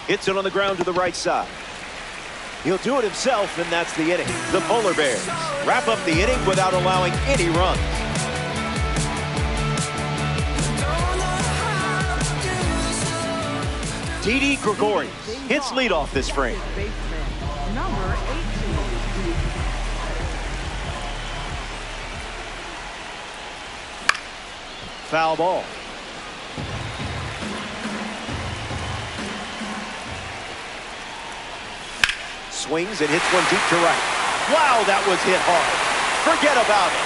Hits it on the ground to the right side. He'll do it himself, and that's the inning. The Polar Bears wrap up the inning without allowing any runs. Didi Gregorius hits leadoff this frame. Number 18. Foul ball. Swings and hits one deep to right. Wow, that was hit hard. Forget about it.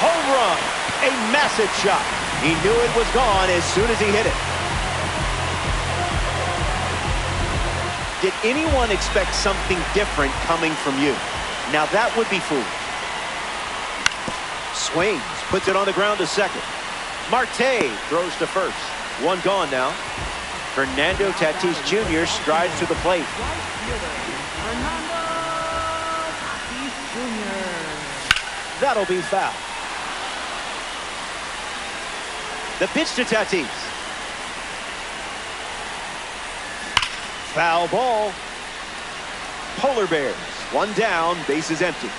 Home run. A massive shot. He knew it was gone as soon as he hit it. Did anyone expect something different coming from you? Now that would be foolish. Swings, puts it on the ground to second. Marte throws to first. One gone now. Fernando Tatis Jr. strides to the plate. That'll be foul. The pitch to Tatis. Foul ball. Polar Bears, one down, bases empty.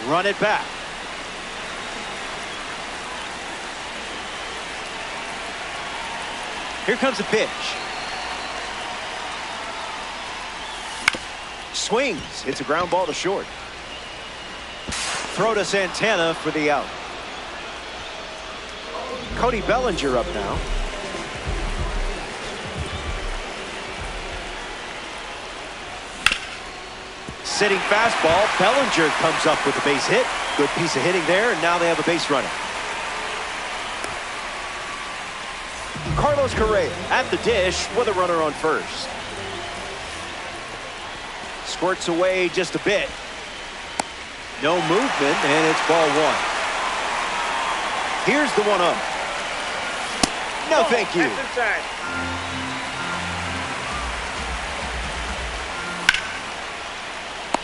Run it back. Here comes the pitch. Swings, hits a ground ball to short. Throw to Santana for the out. Cody Bellinger up now. Sitting fastball. Bellinger comes up with a base hit. Good piece of hitting there, and now they have a base runner. Carlos Correa at the dish with a runner on first. Squirts away just a bit. No movement, and it's ball one. Here's the 1-0. No, thank you.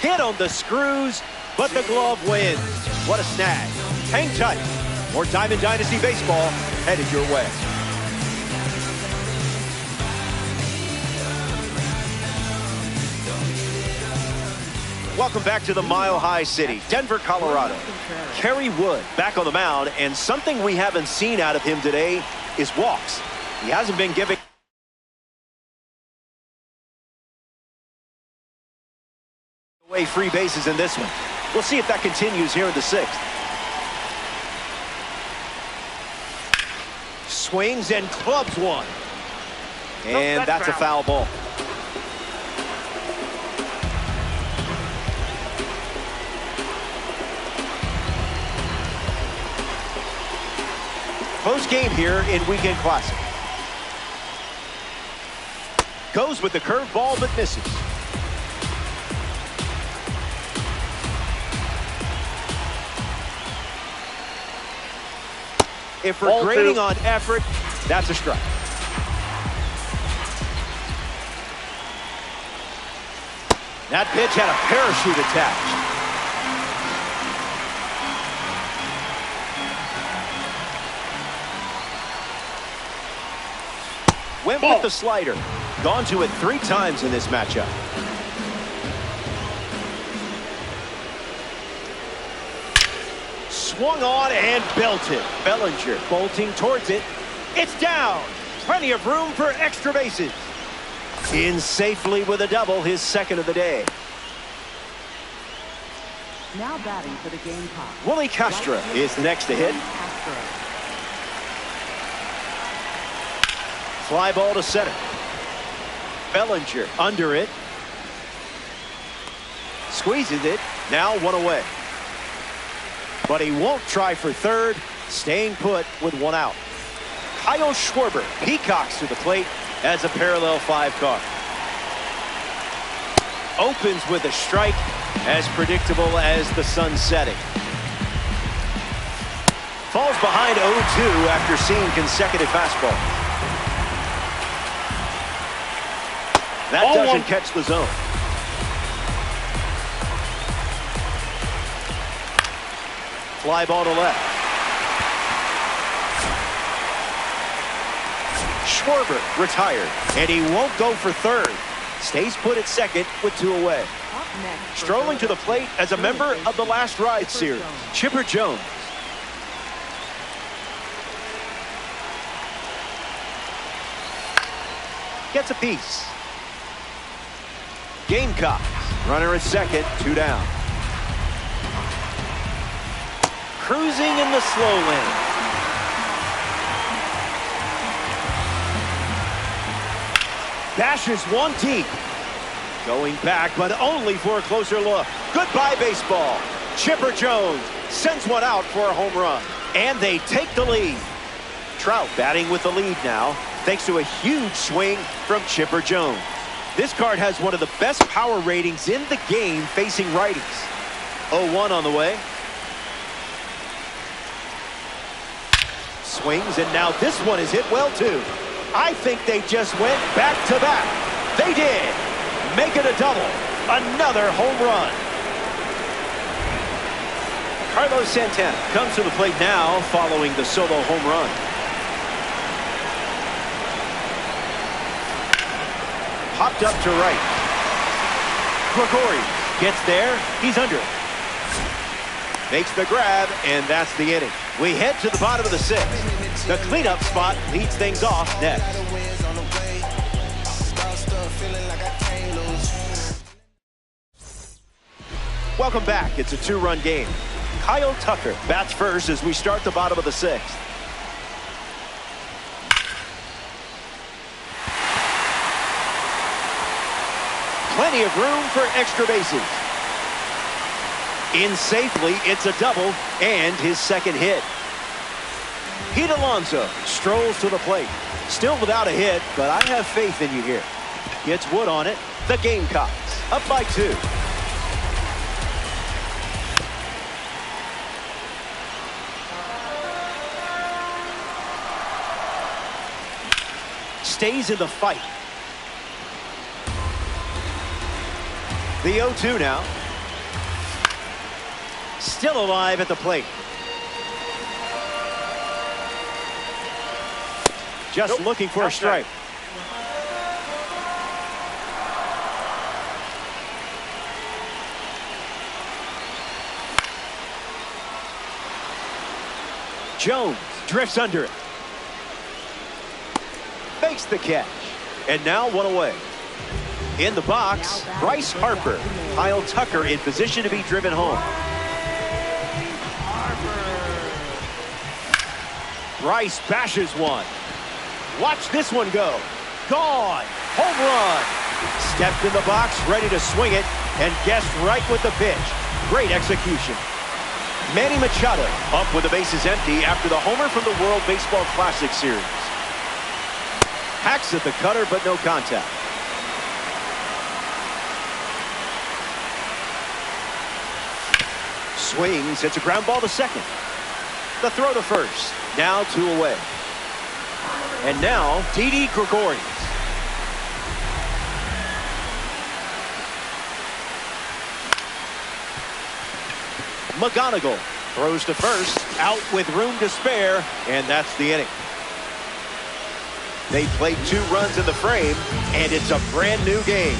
Hit on the screws, but the glove wins. What a snag. Hang tight. More time in Dynasty Baseball headed your way. Welcome back to the Mile High City, Denver, Colorado. Kerry Wood back on the mound, and something we haven't seen out of him today is walks. He hasn't been giving away free bases in this one. We'll see if that continues here in the sixth. Swings and clubs one. And that's a foul ball. Close game here in Weekend Classic. Goes with the curveball but misses. If we're grading on effort, that's a strike. That pitch had a parachute attached. Went with the slider. Gone to it 3 times in this matchup. Swung on and belted. Bellinger bolting towards it. It's down. Plenty of room for extra bases. In safely with a double, his second of the day. Now batting for the Gamecocks. Willie Castro is the next to hit. Fly ball to center. Bellinger under it. Squeezes it. Now one away. But he won't try for third. Staying put with one out. Kyle Schwarber peacocks to the plate as a parallel 5 card. Opens with a strike, as predictable as the sun setting. Falls behind 0-2 after seeing consecutive fastballs. That doesn't catch the zone. Fly ball to left. Schwarber retired, and he won't go for third. Stays put at second with 2 away. Up next. Strolling to the plate as a member of the Last Ride series, Chipper Jones. Gets a piece. Gamecocks. Runner at second, 2 down. Cruising in the slow lane. Bashes one deep. Going back, but only for a closer look. Goodbye, baseball. Chipper Jones sends one out for a home run. And they take the lead. Trout batting with the lead now, thanks to a huge swing from Chipper Jones. This card has one of the best power ratings in the game facing righties. 0-1 on the way. Swings, and now this one is hit well, too. I think they just went back-to-back. They did. Make it a double. Another home run. Carlos Santana comes to the plate now following the solo home run. Popped up to right. Gregory gets there. He's under it. Makes the grab, and that's the inning. We head to the bottom of the 6th. The cleanup spot leads things off next. Welcome back. It's a 2-run game. Kyle Tucker bats first as we start the bottom of the 6th. Plenty of room for extra bases. In safely, it's a double and his second hit. Pete Alonso strolls to the plate. Still without a hit, but I have faith in you here. Gets wood on it. The Gamecocks up by 2. Stays in the fight. The 0-2 now. Still alive at the plate. Just looking for a strike. Jones drifts under it. Makes the catch. And now 1 away. In the box, Bryce Harper. Kyle Tucker in position to be driven home. Bryce bashes one. Watch this one go. Gone. Home run. Stepped in the box, ready to swing it, and guessed right with the pitch. Great execution. Manny Machado up with the bases empty after the homer from the World Baseball Classic Series. Hacks at the cutter, but no contact. Swings, hits a ground ball to second. The throw to first. Now 2 away. And now Didi Gregorius. McGonigal throws to first, out with room to spare, and that's the inning. They played 2 runs in the frame, and it's a brand new game.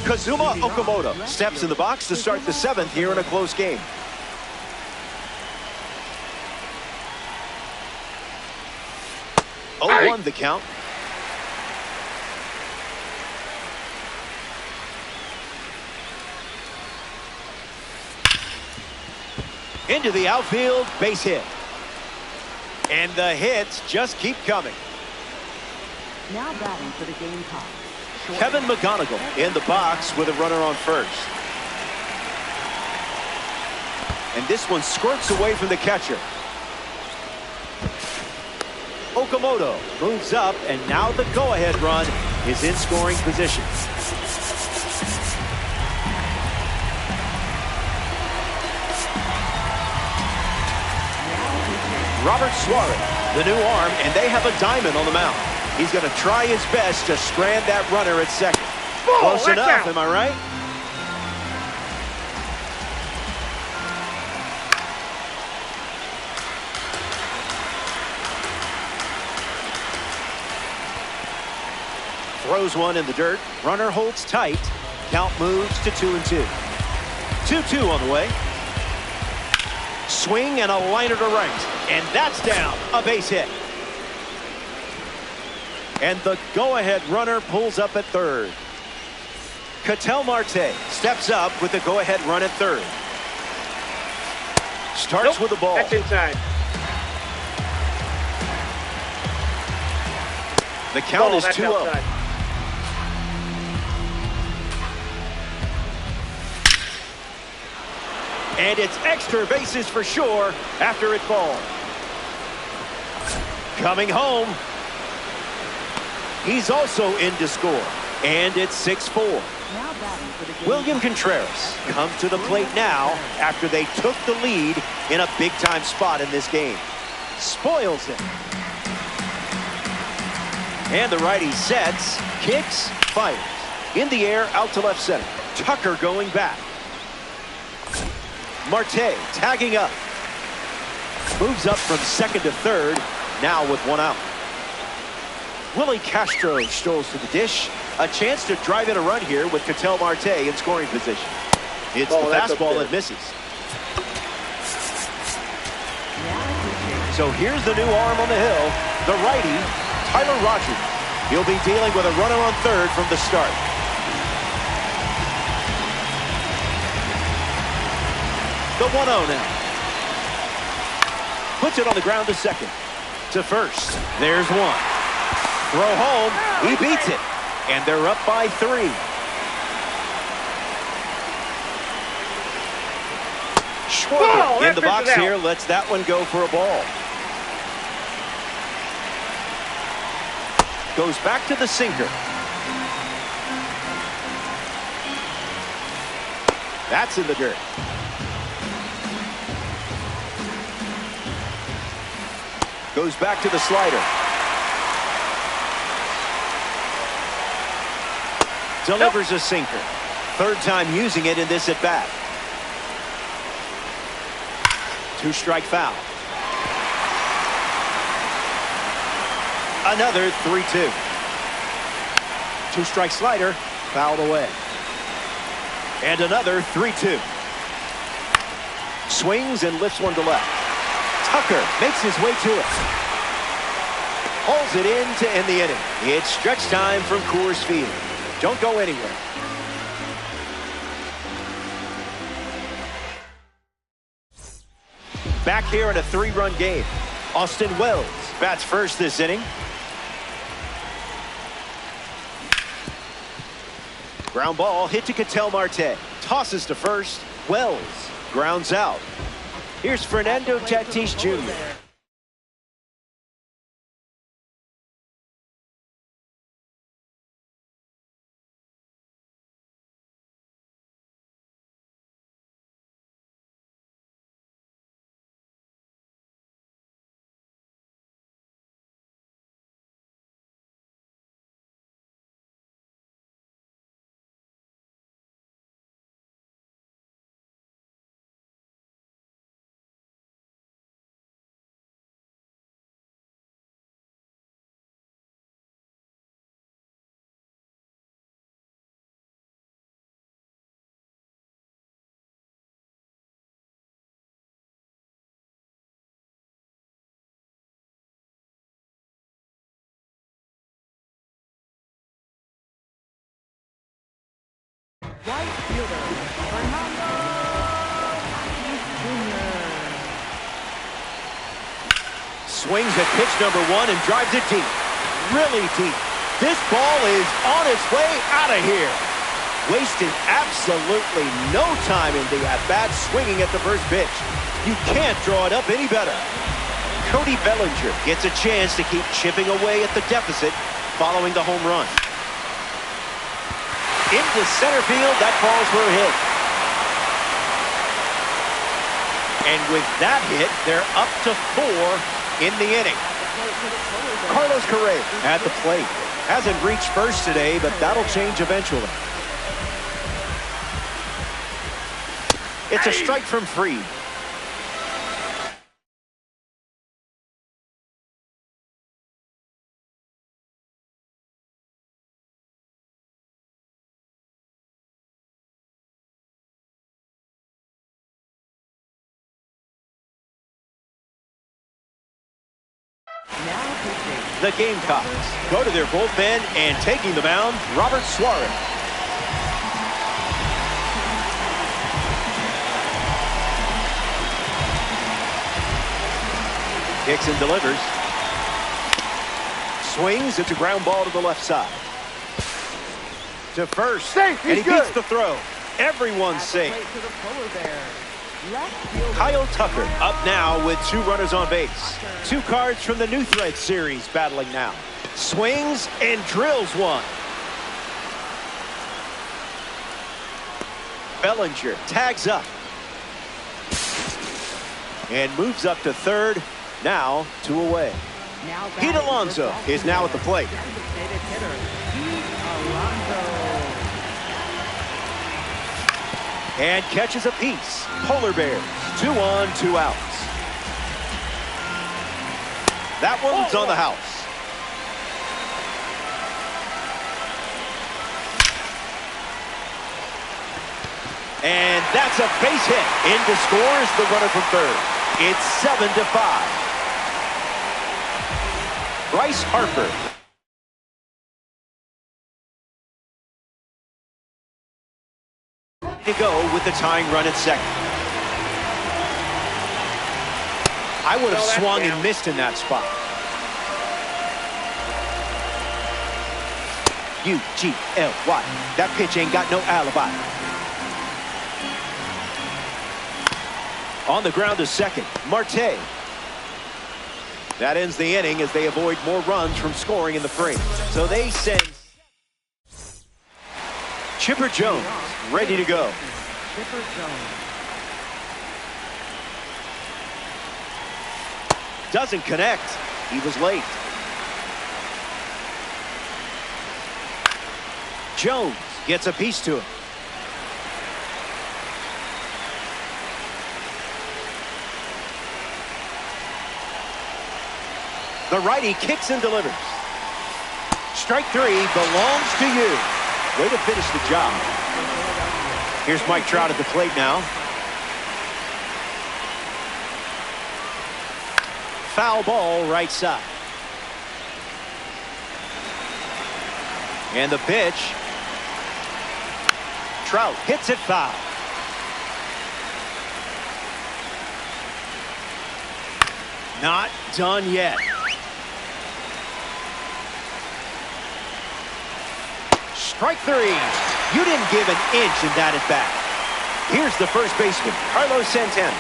Kazuma Okamoto steps in the box to start the 7th here in a close game. Hey. 0-1 the count. Into the outfield, base hit. And the hits just keep coming. Now batting for the Gamecocks. Kevin McGonigal in the box with a runner on first. And this one squirts away from the catcher. Okamoto moves up, and now the go-ahead run is in scoring position. Robert Suarez, the new arm, and they have a diamond on the mound. He's going to try his best to strand that runner at second. Close enough, am I right? Throws one in the dirt. Runner holds tight. Count moves to 2-2. 2-2 on the way. Swing and a liner to right. And that's down. A base hit. And the go-ahead runner pulls up at third. Ketel Marte steps up with the go-ahead run at third. Starts with the ball. That's inside. The count is 2-0. Outside. And it's extra bases for sure after it falls. Coming home. He's also in to score. And it's 6-4. Now batting for the game. William Contreras comes to the plate now after they took the lead in a big-time spot in this game. Spoils it. And the righty sets, kicks, fires. In the air, out to left center. Tucker going back. Marte tagging up. Moves up from second to third, now with one out. Willie Castro strolls to the dish. A chance to drive in a run here with Ketel Marte in scoring position. It's the fastball that misses. So here's the new arm on the hill, the righty, Tyler Rogers. He'll be dealing with a runner on third from the start. The 1-0 now. Puts it on the ground to second. To first. There's one. Throw home. He beats it. And they're up by 3. Schwarber in the box here. Lets that one go for a ball. Goes back to the sinker. That's in the dirt. Goes back to the slider. Delivers a sinker. Third time using it in this at bat. 2-strike foul. Another 3-2. 2-strike slider, fouled away. And another 3-2. Swings and lifts one to left. Tucker makes his way to it. Holds it in to end the inning. It's stretch time from Coors Field. Don't go anywhere. Back here in a 3-run game. Austin Wells bats first this inning. Ground ball hit to Ketel Marte. Tosses to first. Wells grounds out. Here's Fernando Tatis Jr. Right fielder, Fernando Tatis Jr. Swings at pitch number 1 and drives it deep. Really deep. This ball is on its way out of here. Wasted absolutely no time in the at-bat, swinging at the first pitch. You can't draw it up any better. Cody Bellinger gets a chance to keep chipping away at the deficit following the home run. Into center field, that falls for a hit. And with that hit, they're up to 4 in the inning. Carlos Correa at the plate. Hasn't reached first today, but that'll change eventually. It's a strike from Freed. The Gamecocks go to their bullpen, and taking the mound, Robert Suarez. Kicks and delivers. Swings. It's a ground ball to the left side. To first. And he beats the throw. Everyone's safe. Kyle Tucker up now with 2 runners on base. 2 cards from the New Thread series battling now. Swings and drills one. Bellinger tags up. And moves up to third. Now 2 away. Pete Alonso is now at the plate. And catches a piece. Polar Bears, 2 on, 2 outs. That one's on the house. And that's a base hit. In to score is the runner from third. It's 7-5. Bryce Harper. To go with the tying run at second. I would have swung and missed in that spot. U-G-L-Y. That pitch ain't got no alibi. On the ground to second, Marte. That ends the inning as they avoid more runs from scoring in the frame. So they send Chipper Jones ready to go. Chipper Jones. Doesn't connect. He was late. Jones gets a piece to him. The righty kicks and delivers. Strike 3 belongs to you. Way to finish the job. Here's Mike Trout at the plate now. Foul ball right side. And the pitch. Trout hits it foul. Not done yet. Strike 3. You didn't give an inch in that at bat. Here's the first baseman, Carlos Santana.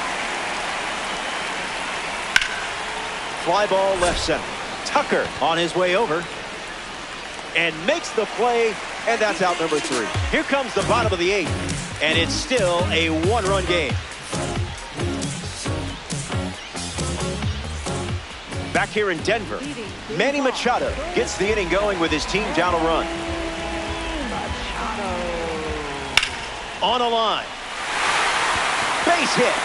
Fly ball left center. Tucker on his way over. And makes the play, and that's out number 3. Here comes the bottom of the 8th, and it's still a 1-run game. Back here in Denver, Manny Machado gets the inning going with his team down a run. On a line. Base hit.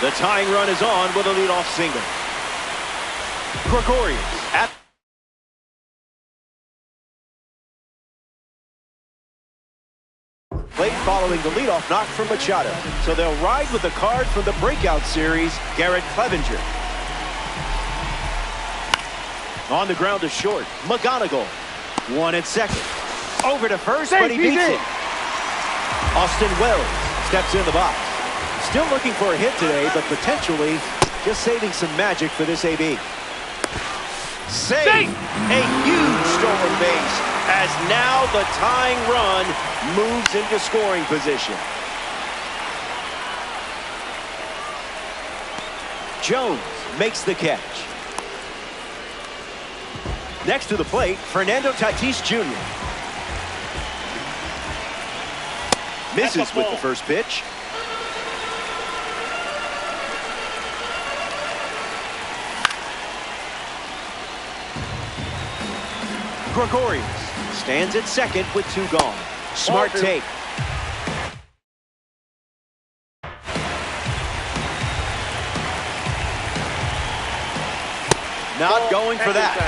The tying run is on with a leadoff single. Gregorius at plate following the leadoff knock from Machado. So they'll ride with the card from the breakout series, Garrett Clevenger. On the ground to short, McGonigal. 1 at second. Over to first, but he beats it. Austin Wells steps in the box. Still looking for a hit today, but potentially just saving some magic for this AB. Save! A huge stolen base as now the tying run moves into scoring position. Jones makes the catch. Next to the plate, Fernando Tatis Jr. Misses with the first pitch. Gregorius stands at second with 2 gone. Smart take. Not going for that.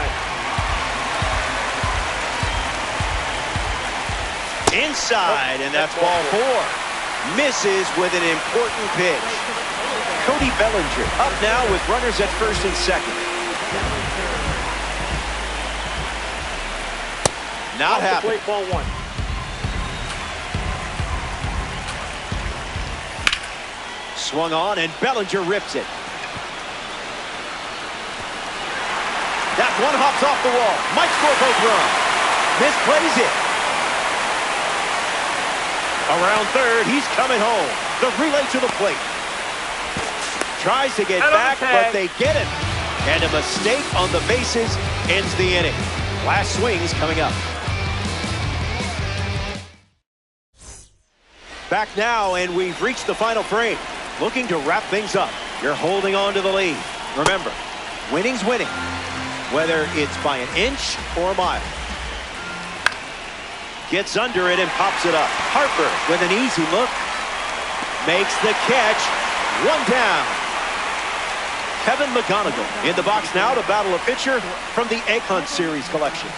Inside, and that's ball 4. Misses with an important pitch. Cody Bellinger up now with runners at first and second. Not happening. Ball 1. Swung on, and Bellinger rips it. That one hops off the wall. Might score both runs. Misplays it. Around third, he's coming home. The relay to the plate. Tries to get back, but they get him. And a mistake on the bases ends the inning. Last swings coming up. Back now, and we've reached the final frame. Looking to wrap things up. You're holding on to the lead. Remember, winning's winning, whether it's by an inch or a mile. Gets under it and pops it up. Harper with an easy look. Makes the catch. 1 down. Kevin McGonigal in the box now to battle a pitcher from the Egg Hunt Series collection.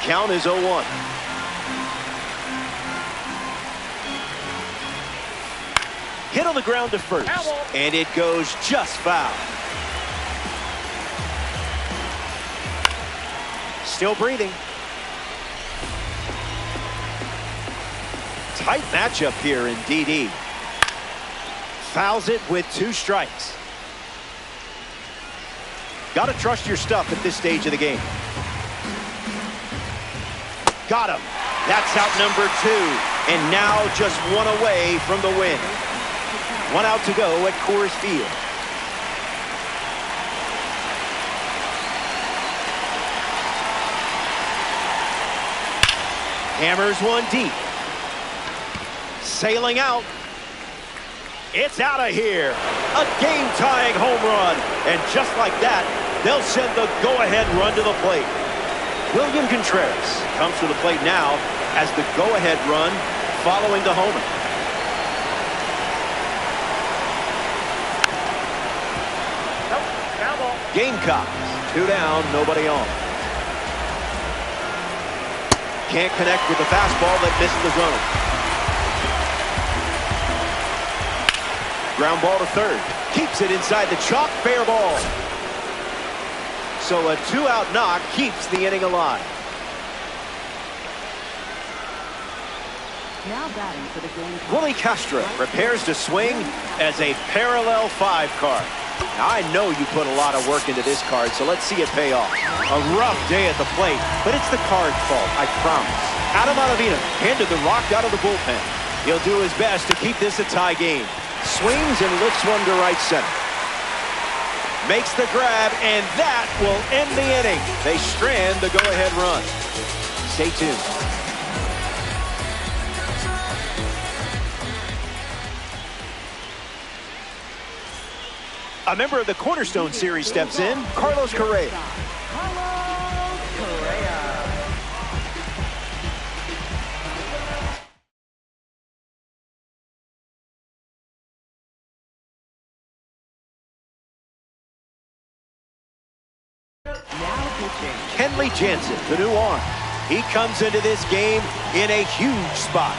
Count is 0-1. Hit on the ground to first, and it goes just foul. Still breathing. Tight matchup here in DD. Fouls it with 2 strikes. Got to trust your stuff at this stage of the game. Got him. That's out number 2. And now just 1 away from the win. 1 out to go at Coors Field. Hammers one deep. Sailing out. It's out of here. A game-tying home run. And just like that, they'll send the go-ahead run to the plate. William Contreras comes to the plate now as the go-ahead run following the homer. Gamecocks, 2 down, nobody on. Can't connect with the fastball that missed the zone. Ground ball to third. Keeps it inside the chalk, fair ball. So a 2-out knock keeps the inning alive. Now batting for the game. Willie Castro prepares to swing as a parallel 5 card. Now, I know you put a lot of work into this card, so let's see it pay off. A rough day at the plate, but it's the card's fault, I promise. Adam Ottavino handed the rock out of the bullpen. He'll do his best to keep this a tie game. Swings and lifts one to right center. Makes the grab, and that will end the inning. They strand the go-ahead run. Stay tuned. A member of the Cornerstone Series steps in, Carlos Correa. Carlos Correa. Now pitching. Kenley Jansen, the new arm. He comes into this game in a huge spot.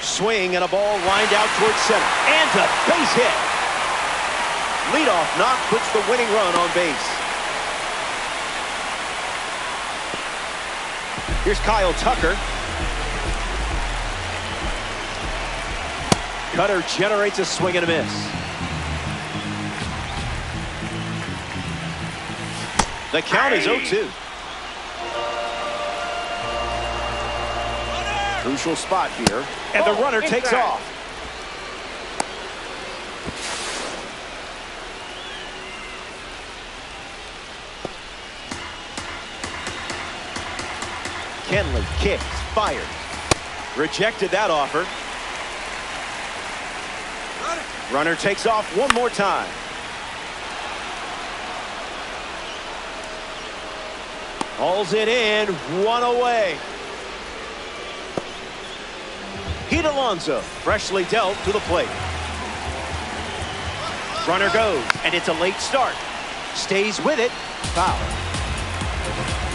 Swing and a ball lined out towards center. And a base hit. Leadoff knock puts the winning run on base. Here's Kyle Tucker. Cutter generates a swing and a miss. The count is 0-2. Crucial spot here. And the runner takes off. Kenley kicks, fires. Rejected that offer. Runner takes off one more time. Hauls it in, one away. Pete Alonso, freshly dealt to the plate. Runner goes, and it's a late start. Stays with it, foul.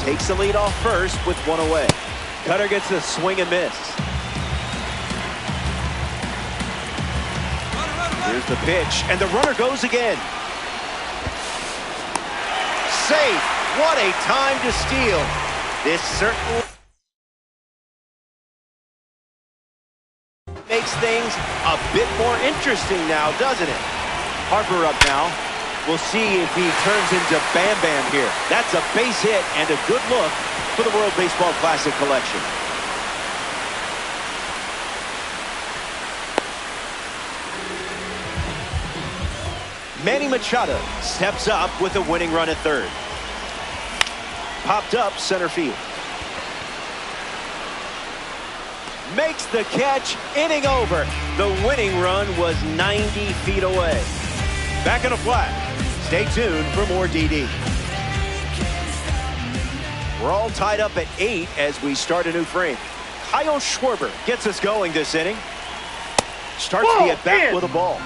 Takes the lead off first with one away. Cutter gets the swing and miss. Here's the pitch, and the runner goes again. Safe. What a time to steal. This certainly makes things a bit more interesting now, doesn't it? Harper up now. We'll see if he turns into Bam Bam here. That's a base hit and a good look for the World Baseball Classic collection. Manny Machado steps up with a winning run at third. Popped up center field. Makes the catch, inning over. The winning run was 90 feet away. Back in a flat. Stay tuned for more DD. We're all tied up at 8 as we start a new frame. Kyle Schwarber gets us going this inning. Starts the at-bat with a ball.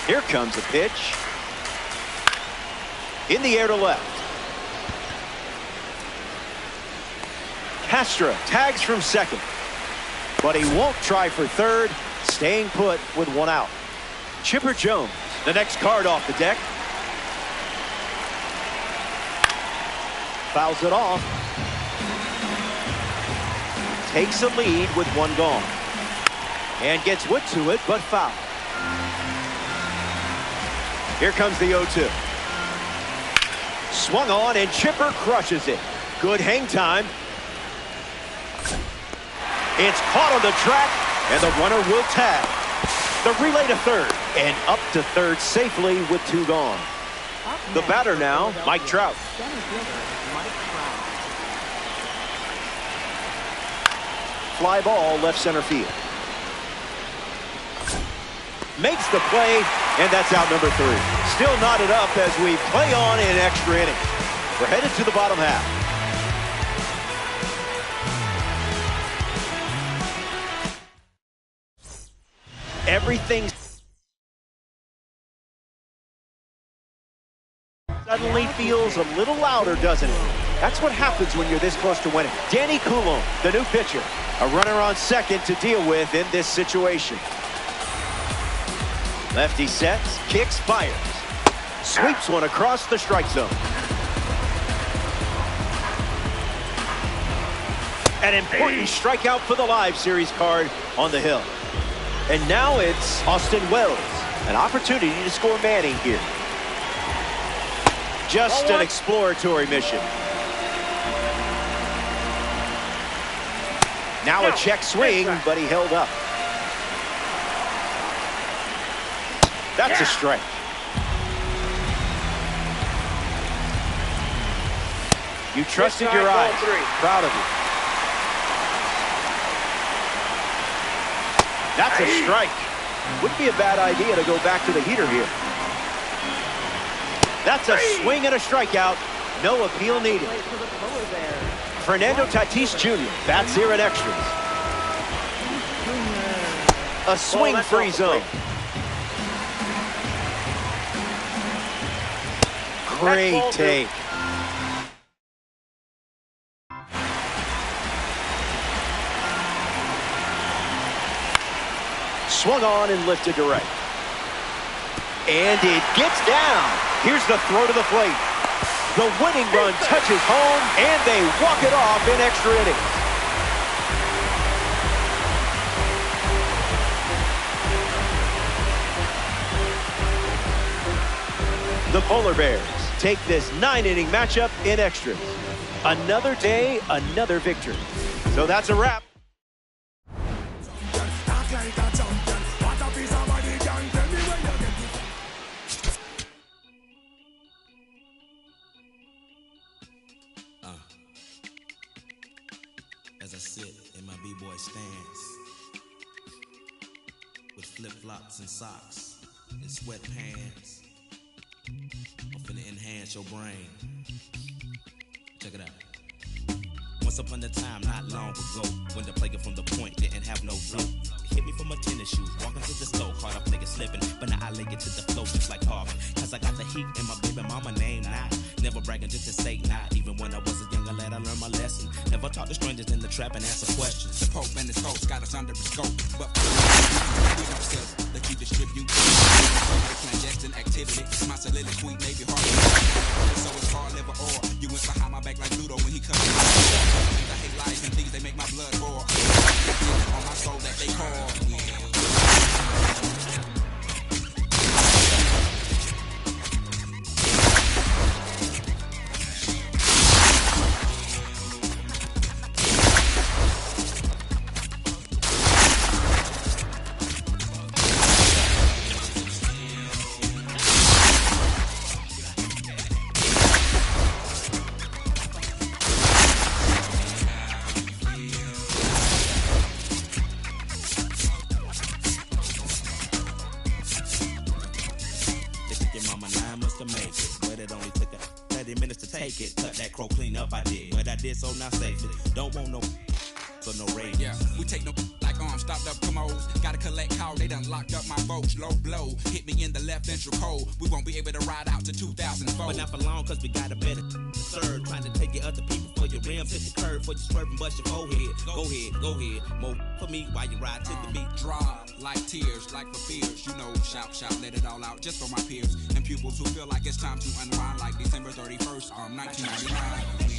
Here comes a pitch. In the air to left. Castro tags from second. But he won't try for third. Staying put with one out. Chipper Jones, the next card off the deck. Fouls it off. Takes a lead with one gone. And gets wood to it, but foul. Here comes the 0-2. Swung on, and Chipper crushes it. Good hang time. It's caught on the track, and the runner will tag. The relay to third, and up to third safely with two gone. The batter now, Mike Trout. Fly ball left center field. Makes the play, and that's out number 3. Still knotted up as we play on in extra innings. We're headed to the bottom half. Everything suddenly feels a little louder, doesn't it? That's what happens when you're this close to winning. Danny Coulomb, the new pitcher. A runner on second to deal with in this situation. Lefty sets, kicks, fires. Sweeps one across the strike zone. An important strikeout for the live series card on the hill. And now it's Austin Wells. An opportunity to score Manning here. Just an exploratory mission. Now a check swing, but he held up. That's a strike. You trusted your eyes. Proud of you. That's a strike. Wouldn't be a bad idea to go back to the heater here. That's a swing and a strikeout. No appeal needed. Fernando Tatis Jr. bats here at extras. A swing-free zone. Great take. Swung on and lifted to right. And it gets down. Here's the throw to the plate. The winning run touches home, and they walk it off in extra innings. The Polar Bears take this 9-inning matchup in extras. Another day, another victory. So that's a wrap. As I sit in my b-boy stance with flip-flops and socks and sweatpants, I'm finna enhance your brain. Check it out. Once upon a time, not long ago, when the player from the point didn't have no flow. Hit me from my tennis shoes, walking to the store, caught up nigga slipping, but now I lay it to the flow just like Harvey. Cause I got the heat in my baby mama name now. Never bragging just to say not. Even when I was a younger lad, I learned my lesson. Never talk to strangers in the trap and answer questions. The Pope and his folks got us under the scope, but we don't sell, that you distribute. Clandestine activity, my soliloquy may be hard. So it's hard liver or you went behind my back like Ludo when he cut me. I hate lies and things, they make my blood roar. On my soul that they call. Cut that crow clean up, I did. But I did so now safely. Don't want no so no rage. Yeah, we take no like stopped up commodes. Gotta collect call, they done locked up my boats. Low blow, hit me in the left ventricle. We won't be able to ride out to 2004. But not for long, cause we got a better serve. Trying to take it other people for your rims. Hit the curve for you swerving, bust your forehead. Go ahead. More for me while you ride to the beat. Drop like tears, like for fears. You know, shout, let it all out just for my peers. And pupils who feel like it's time to unwind like December 31st, 1999.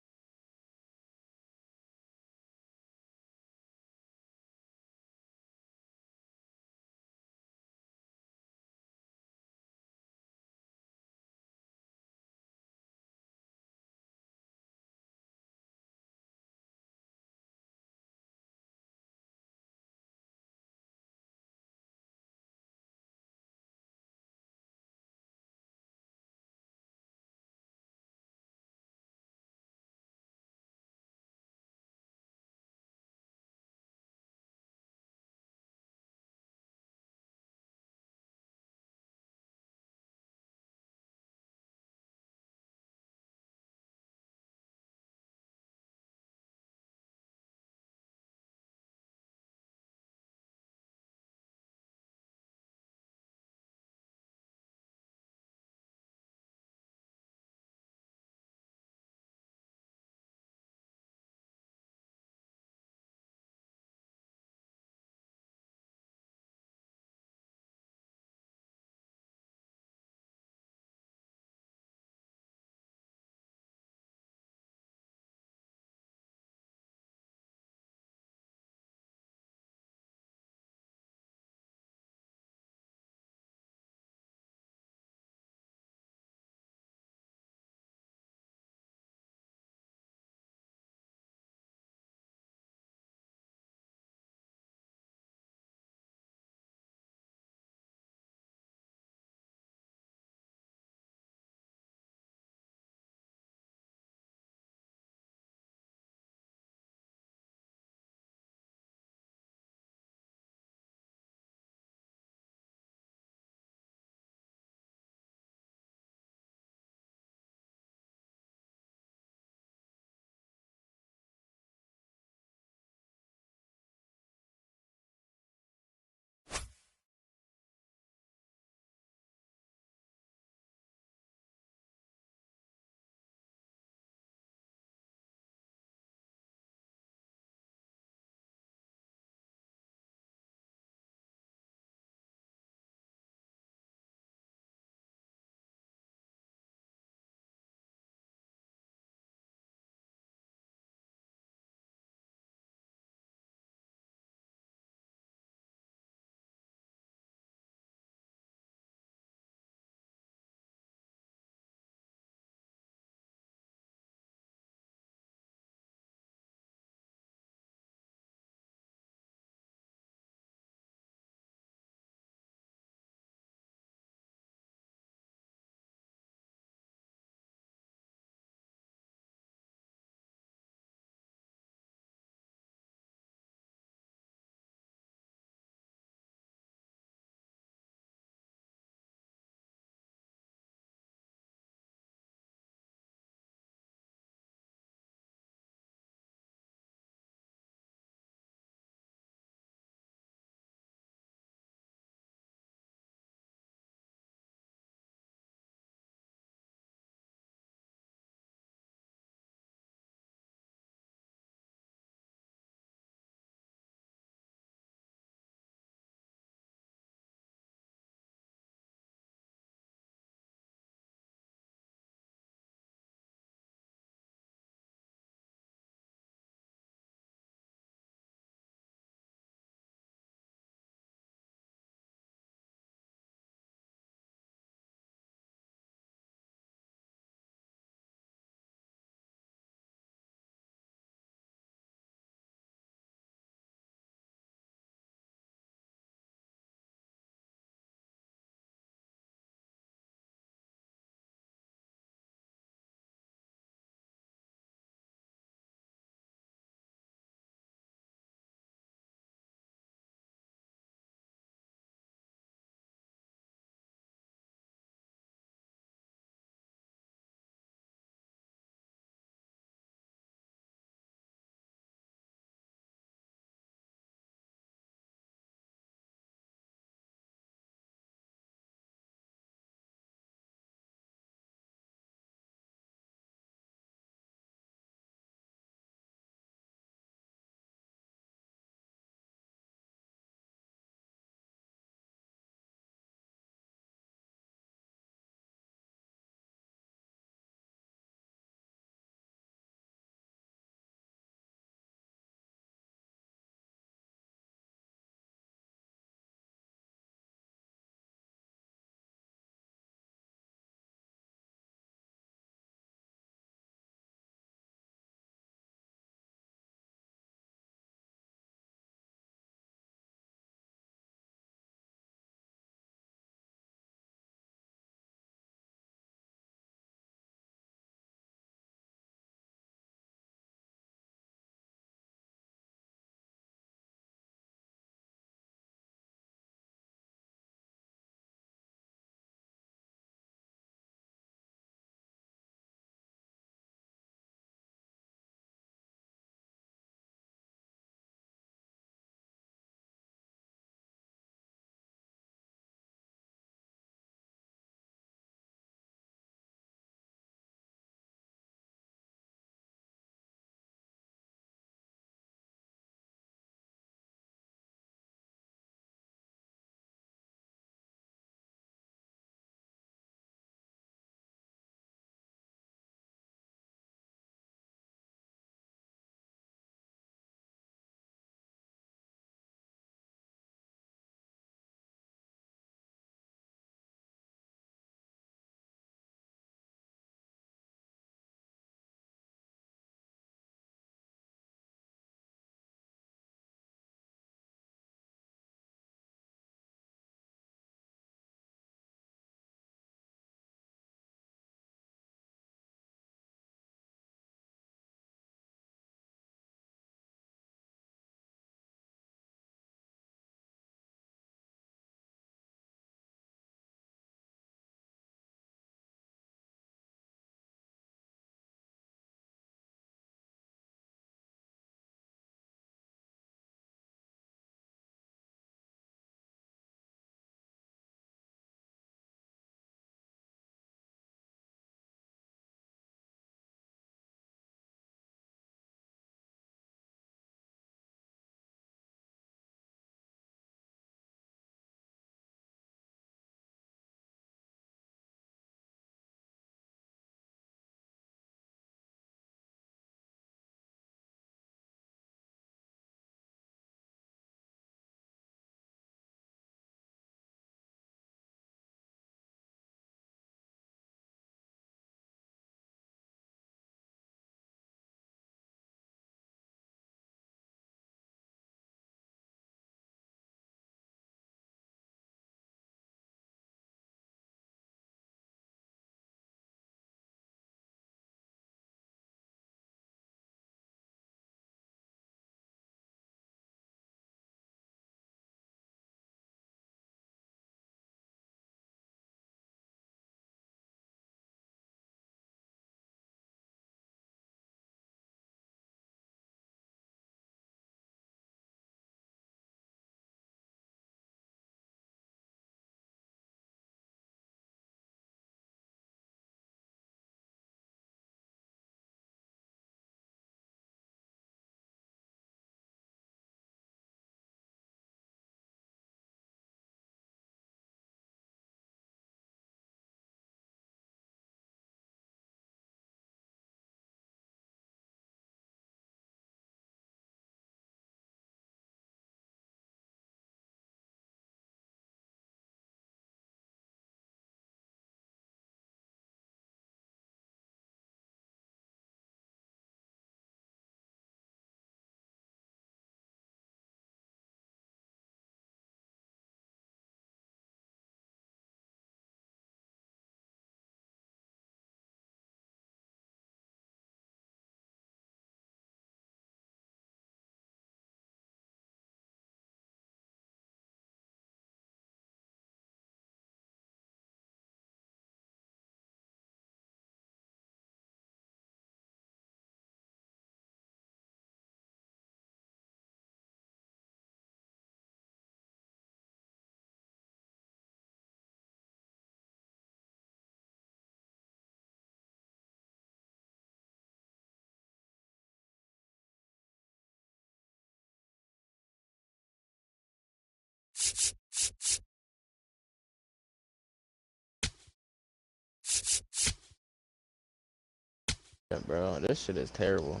Yeah, bro, this shit is terrible.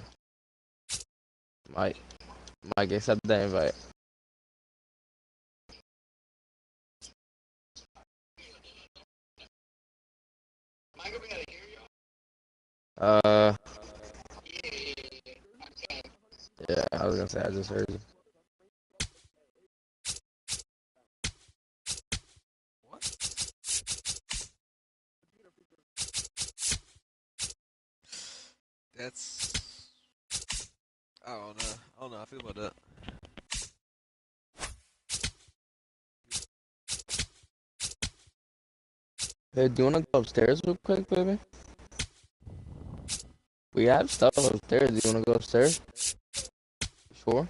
Mike, accept that invite. Uh, yeah, I was gonna say I just heard you. That's I don't know. I don't know how I feel about that. Hey, do you wanna go upstairs real quick, baby? We have stuff upstairs. Do you wanna go upstairs? Sure.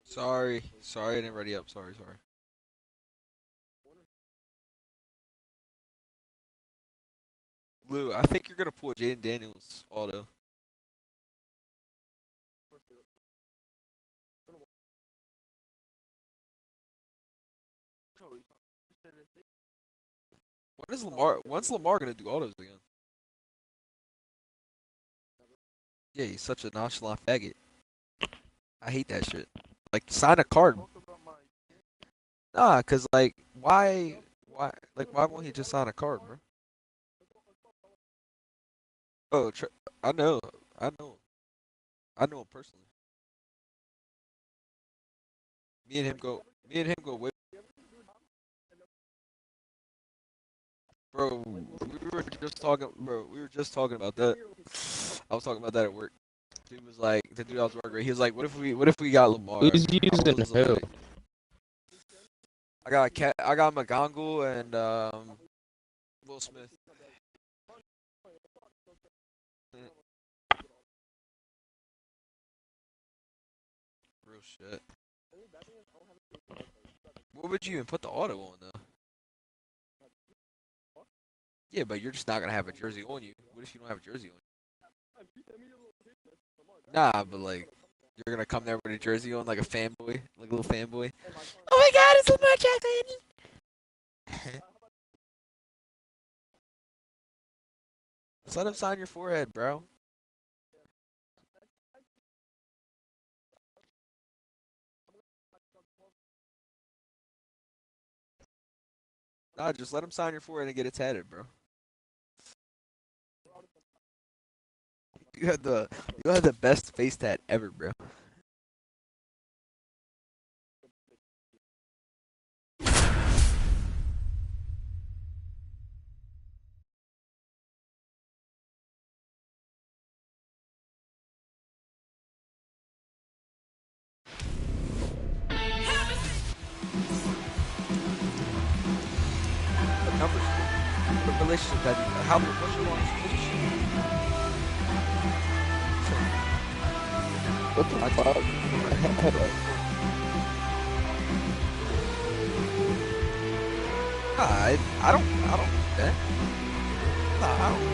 Sorry, I didn't ready up. Sorry. Lou, I think you're gonna pull Jaden Daniels auto. When's Lamar gonna do autos again? Yeah, he's such a nonchalant faggot. I hate that shit. Like, sign a card. Nah, cause like, why won't he just sign a card, bro? Oh, I know, I know, I know him personally. Me and him go way. Bro, we were just talking about that. I was talking about that at work. Dude was like, the dude I was working with, he was like, what if we got Lamar? Who's I using was who? like, I got McGonagall and Will Smith. Real shit. What would you even put the auto on though? Yeah, but you're just not gonna have a jersey on you. What if you don't have a jersey on you? Nah, but like you're gonna come there with a jersey on like a fanboy, like a little fanboy. Oh my God, it's Lamar Jackson! Just let him sign your forehead, bro. Nah, just let him sign your forehead and get it tatted, bro. You had the best face tat ever, bro. What numbers? What relationship have you? What's your longest relationship? What the fuck? Nah, I don't do that. Nah, I don't.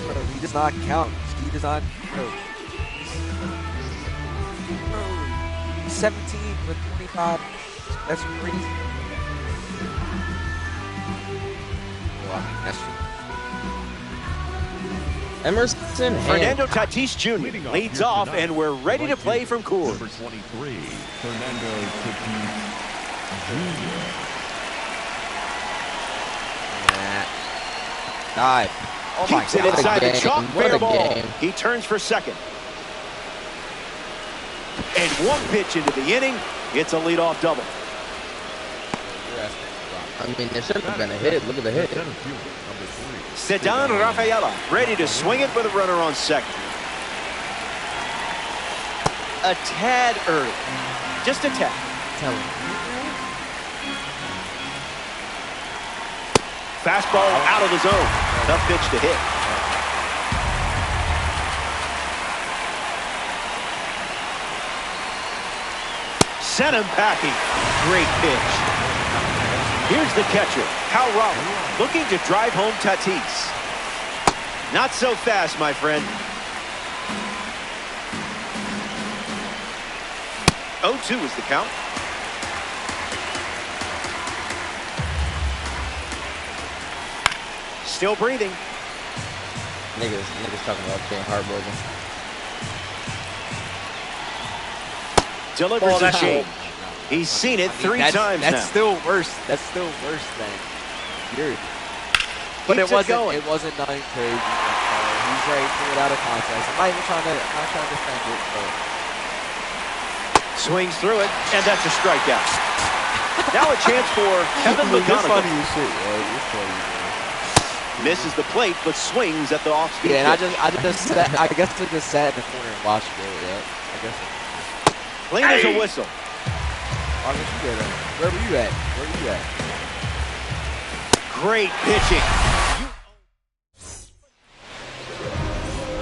Bro, he does not count. He does not. Bro. 17 with 25. That's crazy. Well, I mean, that's true. Emerson Ham. Fernando Tatis Jr. leads off, and we're ready to play from Coors. Number 23, Fernando Tatis Jr. Dive. Oh my Keeps it God. inside the game. chalk, What a fair ball. game. He turns for second. And one pitch into the inning. It's a leadoff double. I mean, there shouldn't have been a hit. Look at the hit. Center fielder, number 3. Cedar Rafaela ready to swing it with a runner on second. A tad early. Just a tad. Tell him. Fastball out of the zone. Tough pitch to hit. Sent him packing. Great pitch. Here's the catcher, Cal Raleigh, looking to drive home Tatis. Not so fast, my friend. 0-2 is the count. Still breathing. Niggas talking about being heartbroken. Delivers a change. He's seen it three times now. That's still worse. That's still worse than yours. But Keeps it going. wasn't nothing crazy. He's ready to pull it out of context. I'm not even trying to defend it, but Swings through it, and that's a strikeout. Now a chance for Kevin You're McGonigal. funny as shit, bro. You're funny, bro. Misses the plate, but swings at the off-speed. Yeah, and pitch. I guess I just sat in the corner and watched it. Yeah, I guess. Clean as a whistle. Why would you get it? Where were you at? Where were you at? Great pitching.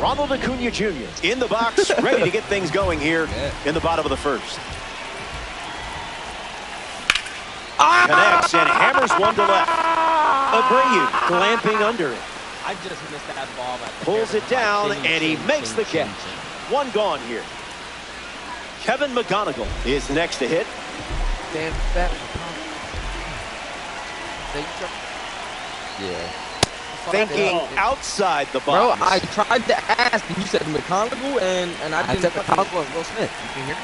Ronald Acuna Jr. in the box, ready to get things going here in the bottom of the first. Connects and hammers one to left. Abreu glamping under it. I just missed that ball. Pulls it down, and he makes the catch. One gone here. Kevin McGonigal is next to hit. Damn, that was Yeah. Thinking outside the Bro, box. I tried to ask. You said McConaughey, and I I didn't. said McConaughey and Will Smith. You can hear me?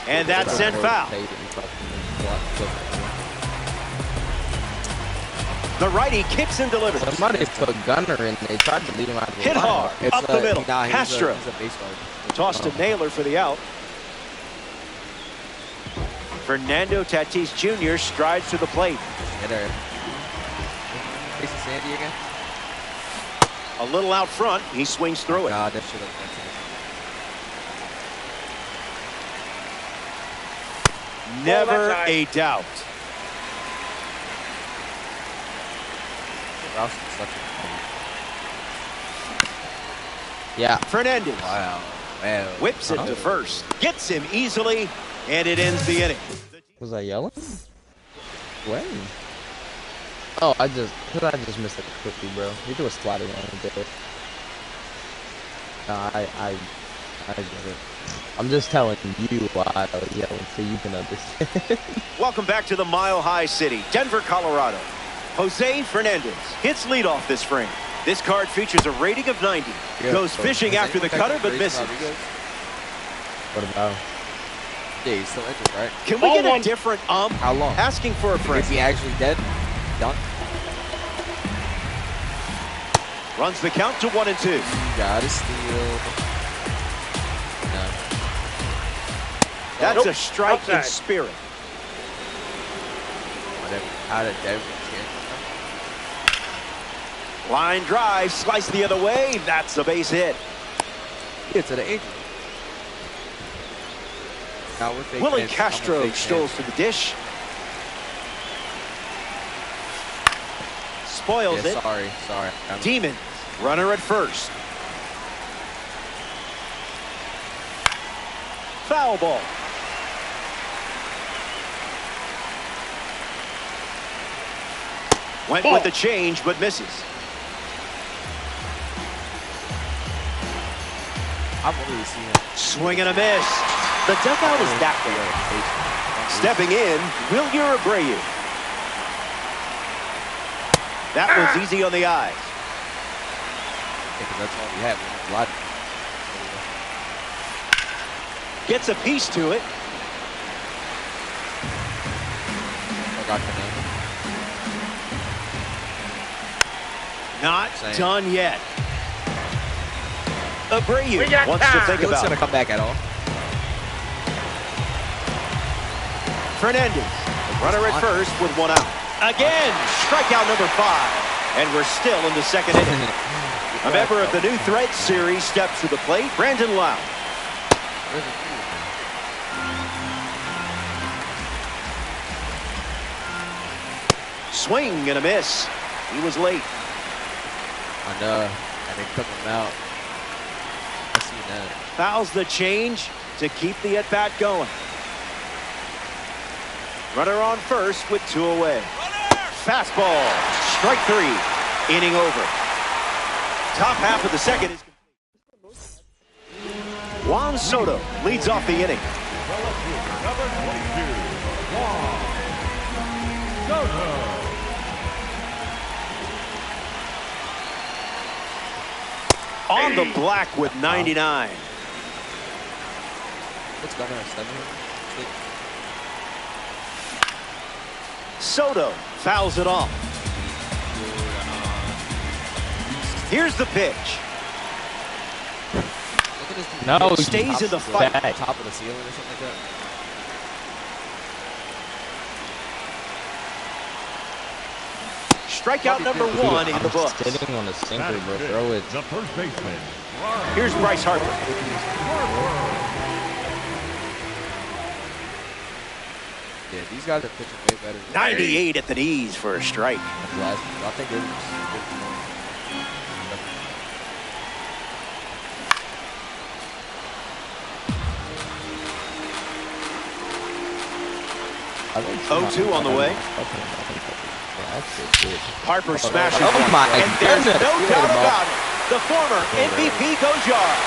And that's sent foul. The righty kicks and delivers. Somebody put Gunner in. They tried to lead him out of the Hit lineup. hard, up the middle. Nah, Castro he's a base guard. tossed to Naylor for the out. Fernando Tatis Jr. strides to the plate. Yeah, there. Facing Sandy again? A little out front. He swings through it. Nah, that shit up. Never a doubt. Rouse is such a Yeah. Fernandez wow. Man. whips it to first. Gets him easily, and it ends the inning. Was I yelling? When? Oh, I just missed a cookie, bro. You threw a slider on it. No, I get it. I'm just telling you why I was yelling so you can understand. Welcome back to the Mile High City, Denver, Colorado. Jose Fernandez hits leadoff this frame. This card features a rating of 90. Goes fishing after the cutter, but misses. What about? Yeah, he's still injured, right? Can we get a different How long? asking for a friend? Is he actually dead? Done? Runs the count to 1-2. You gotta steal. No. That's a strike in spirit. How did that Line drive, slice the other way. That's a base hit. get to the injury? Now we're fake Willie fans. Castro I'm a fake strolls fan. to the dish. Spoils Yeah, it. sorry. Demon, runner at first. Foul ball. Went with the change, but misses. I've only seen him. Swing and a miss. The dugout is that way. Stepping in, Wilyer Abreu. That was easy on the eyes. That's all we have. A lot. Gets a piece to it. Not done yet. Abreu wants to think about it. Going to come back at all. Fernandez, runner at first with one out. Again, strikeout number 5. And we're still in the second inning. A member of the new Thread series steps to the plate, Brandon Lau. Swing and a miss. He was late. I know. And they took him out. I see that. Fouls the change to keep the at-bat going. Runner on first with 2 away. Fastball. Strike 3. Inning over. Top half of the second is complete. Juan Soto leads off the inning. Number 22, Juan Soto. On the black with 99. What's going on? 7? Soto fouls it off. Here's the pitch. No, He stays in the fight. Top of the ceiling or something like that. Strikeout number 1 in the books. Sitting on a sinker, bro. Throw it. The first baseman. Here's Bryce Harper. Yeah, these guys are pitching way better. 98 at the knees for a strike. I think they're I think 0-2 on the way. Harper smashes Oh one, my and there's goodness. no doubt about it. The former MVP goes yard.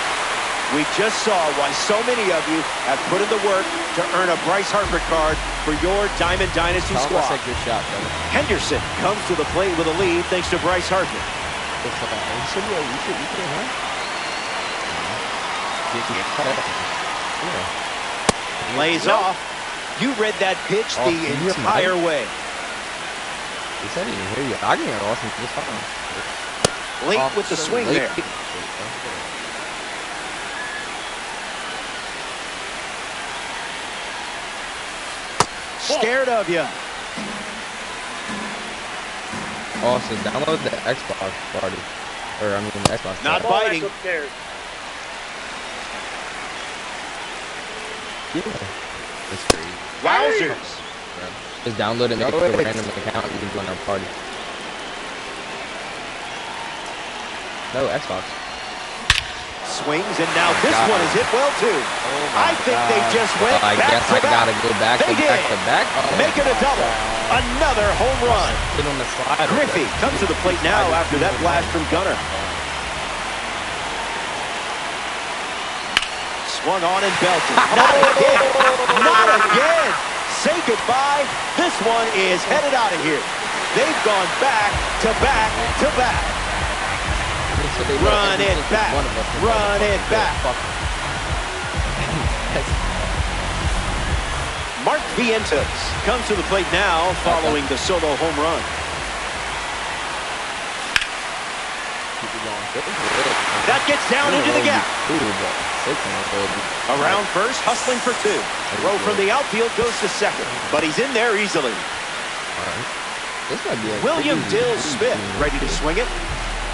We just saw why so many of you have put in the work to earn a Bryce Harper card for your Diamond Dynasty squad. Good shot, brother. Henderson comes to the plate with a lead thanks to Bryce Harper. Lays off. You read that pitch the entire way. He said he didn't hear you. I can hear Austin just fine. Late with the swing there. Scared of you. Austin, download the Xbox party. Or, I mean, the Xbox. Not party. biting. Yeah. That's crazy. Wowzers. Just download it, make it to a random account, you can join our party. No, Xbox. Swings, and now this one is hit well, too. I think they just went I back guess to I back. gotta go back They to back did. to back. Make it a double. Another home run. Get on the slider. Griffey comes to the plate now after that blast from Gunnar. Swung on and belted. Not again. Not again. Say goodbye. This one is headed out of here. They've gone back to back to back. Run it back. Run it back. Mark Vientos comes to the plate now following the Soto home run. That gets down into the gap. Around first, hustling for 2. Throw from the outfield goes to second, but he's in there easily. William Dill Smith ready to swing it.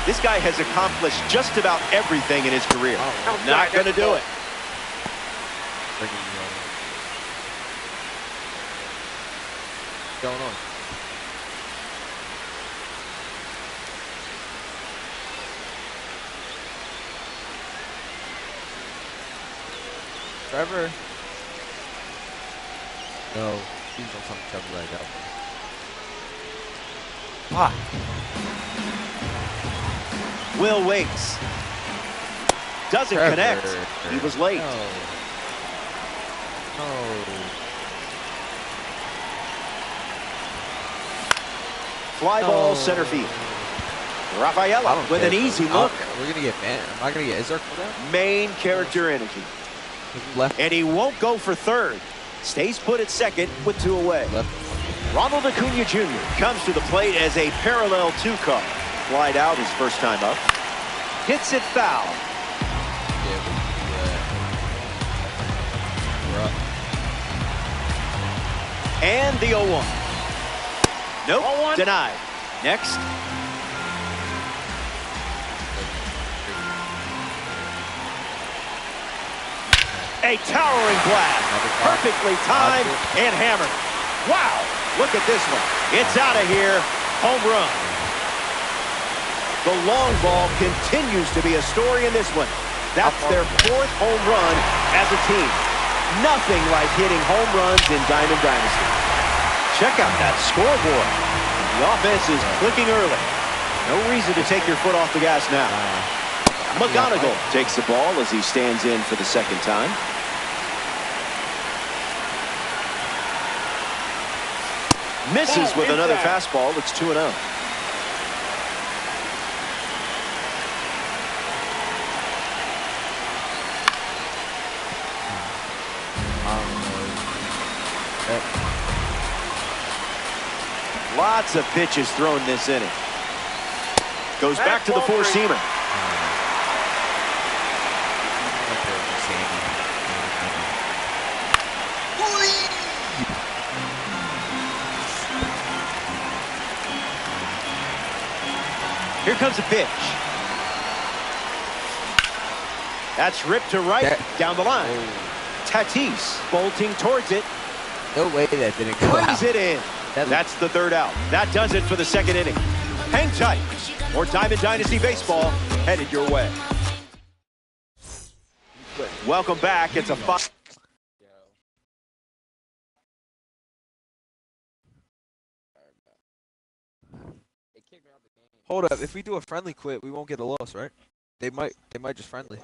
This guy has accomplished just about everything in his career. Not going to do it. What's going on? Trevor? No, please don't come to Trevor like that. Will waits. Doesn't Trevor. connect. He was late. No. Fly ball center field. Rafaela with an easy look. We're going to get man. Am I going to get, is there a cooldown? Main character energy. Left. And he won't go for third. Stays put at second with 2 away. Left. Ronald Acuna Jr. comes to the plate as a parallel 2 car. Flied out his first time up. Hits it foul. Yeah, we're up. And the 0-1. Nope, denied. Next. A towering blast. Perfectly timed and hammered. Wow, look at this one. It's out of here. Home run. The long ball continues to be a story in this one. That's their 4th home run as a team. Nothing like hitting home runs in Diamond Dynasty. Check out that scoreboard. The offense is clicking early. No reason to take your foot off the gas now. McGonigal takes the ball as he stands in for the 2nd time. Misses with another fastball. It's 2-0. Lots of pitches thrown this inning. Goes back to the 4-seamer. Here comes a pitch. That's ripped to right down the line. Tatis bolting towards it. No way that didn't go Brings out. it in. That's the 3rd out. That does it for the 2nd inning. Hang tight. More Diamond Dynasty baseball headed your way. Welcome back. It's a 5. Hold up. If we do a friendly quit, we won't get a loss, right? They might just friendly.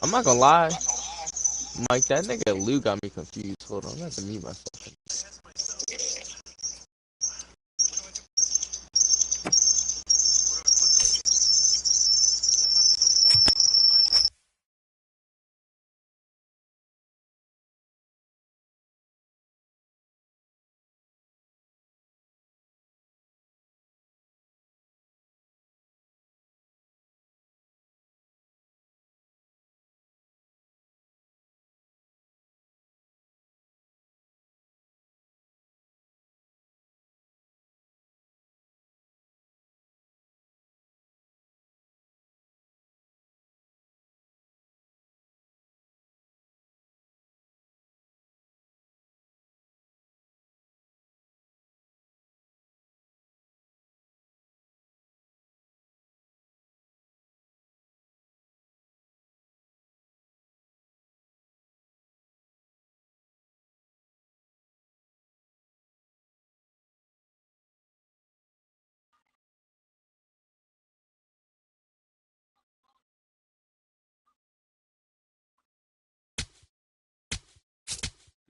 I'm not gonna lie, Mike. That nigga Lou got me confused. Hold on, I'm gonna have to mute myself.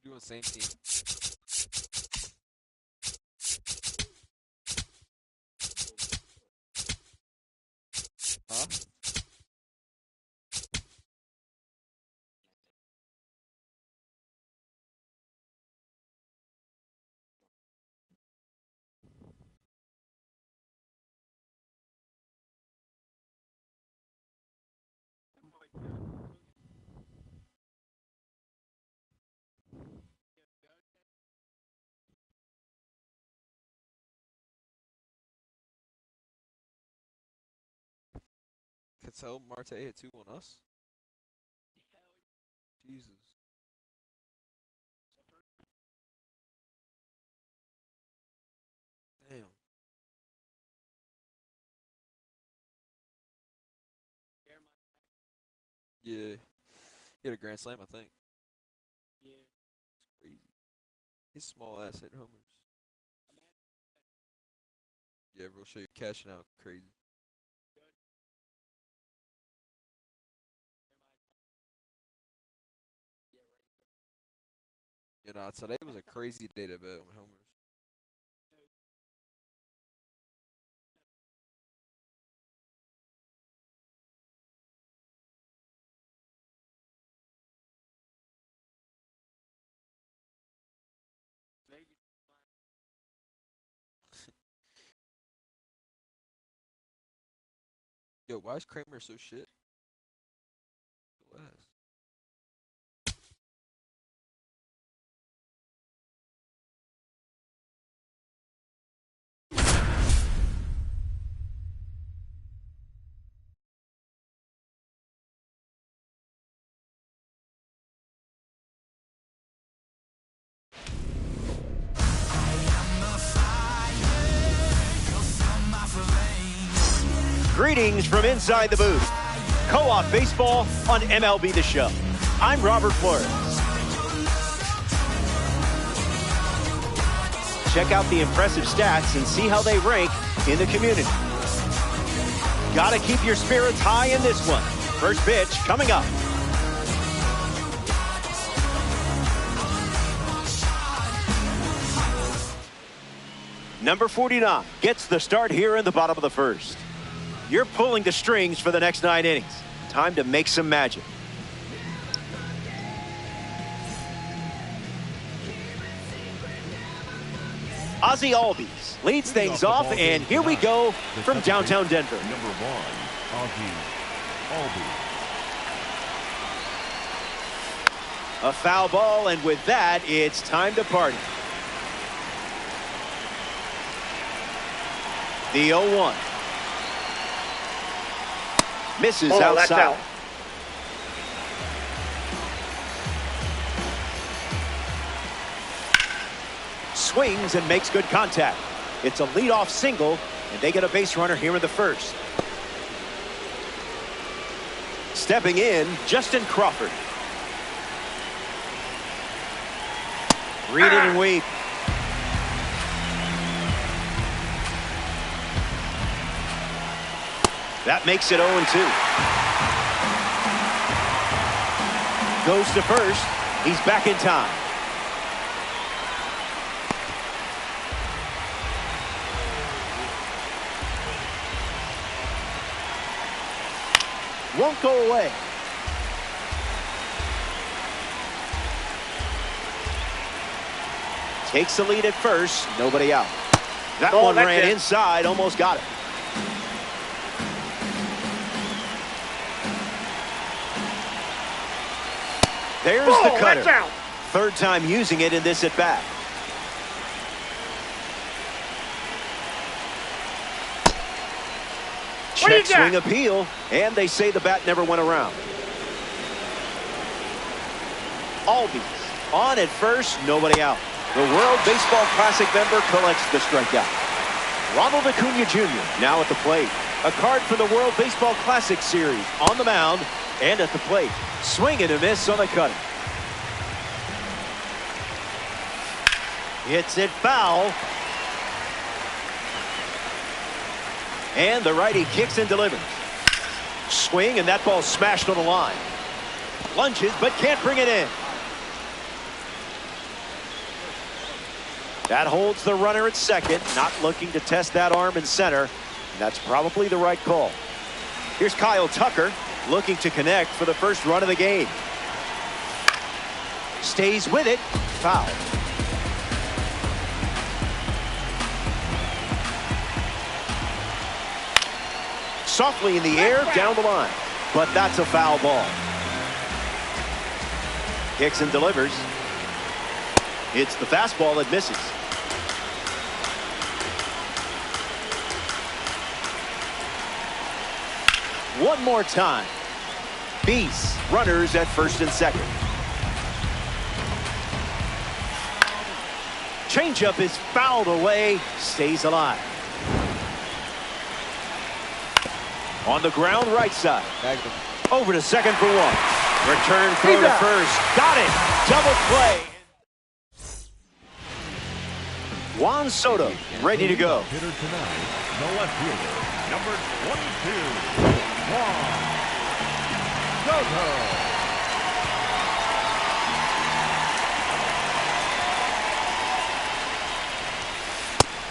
We're doing the same team. Huh? Cattell Marte hit 2 on us. Jesus. Damn. Yeah. He had a grand slam, I think. Yeah. It's crazy. His small ass hit homers. Yeah, real shit. Cashing out crazy. You know, today was a crazy day to bet on homers. Yo, why is Kramer so shit? Yo, ass. Greetings from inside the booth. Co-op baseball on MLB The Show. I'm Robert Flores. Check out the impressive stats and see how they rank in the community. Gotta keep your spirits high in this one. First pitch coming up. Number 49 gets the start here in the bottom of the first. You're pulling the strings for the next 9 innings. Time to make some magic. Ozzie Albies leads things off, and here we go from downtown Denver. Number 1, Ozzie Albies. A foul ball, and with that, it's time to party. The 0-1. Misses outside. That's out. Swings and makes good contact. It's a leadoff single, and they get a base runner here in the first. Stepping in, Justin Crawford. Read it and weep. That makes it 0-2. goes to first. He's back in time. Won't go away. Takes the lead at first. Nobody out. That one ran inside. Almost got it. There's the cutter. Third time using it in this at bat. Check swing appeal, and they say the bat never went around. Albies on at first, nobody out. The World Baseball Classic member collects the strikeout. Ronald Acuna Jr. now at the plate. A card for the World Baseball Classic Series on the mound and at the plate. Swing and a miss on the cutter. Hits it foul. And the righty kicks and delivers. Swing, and that ball smashed on the line. Lunges, but can't bring it in. That holds the runner at second, not looking to test that arm in center. That's probably the right call. Here's Kyle Tucker looking to connect for the first run of the game. Stays with it. Foul. Softly in the air, down the line. But that's a foul ball. Kicks and delivers. It's the fastball that misses. One more time. Beast runners at first and second. Changeup is fouled away. Stays alive. On the ground, right side. Over to second for one. Return throw to first. Got it. Double play. Juan Soto ready to go. Hitter tonight, the left fielder, number 22, Juan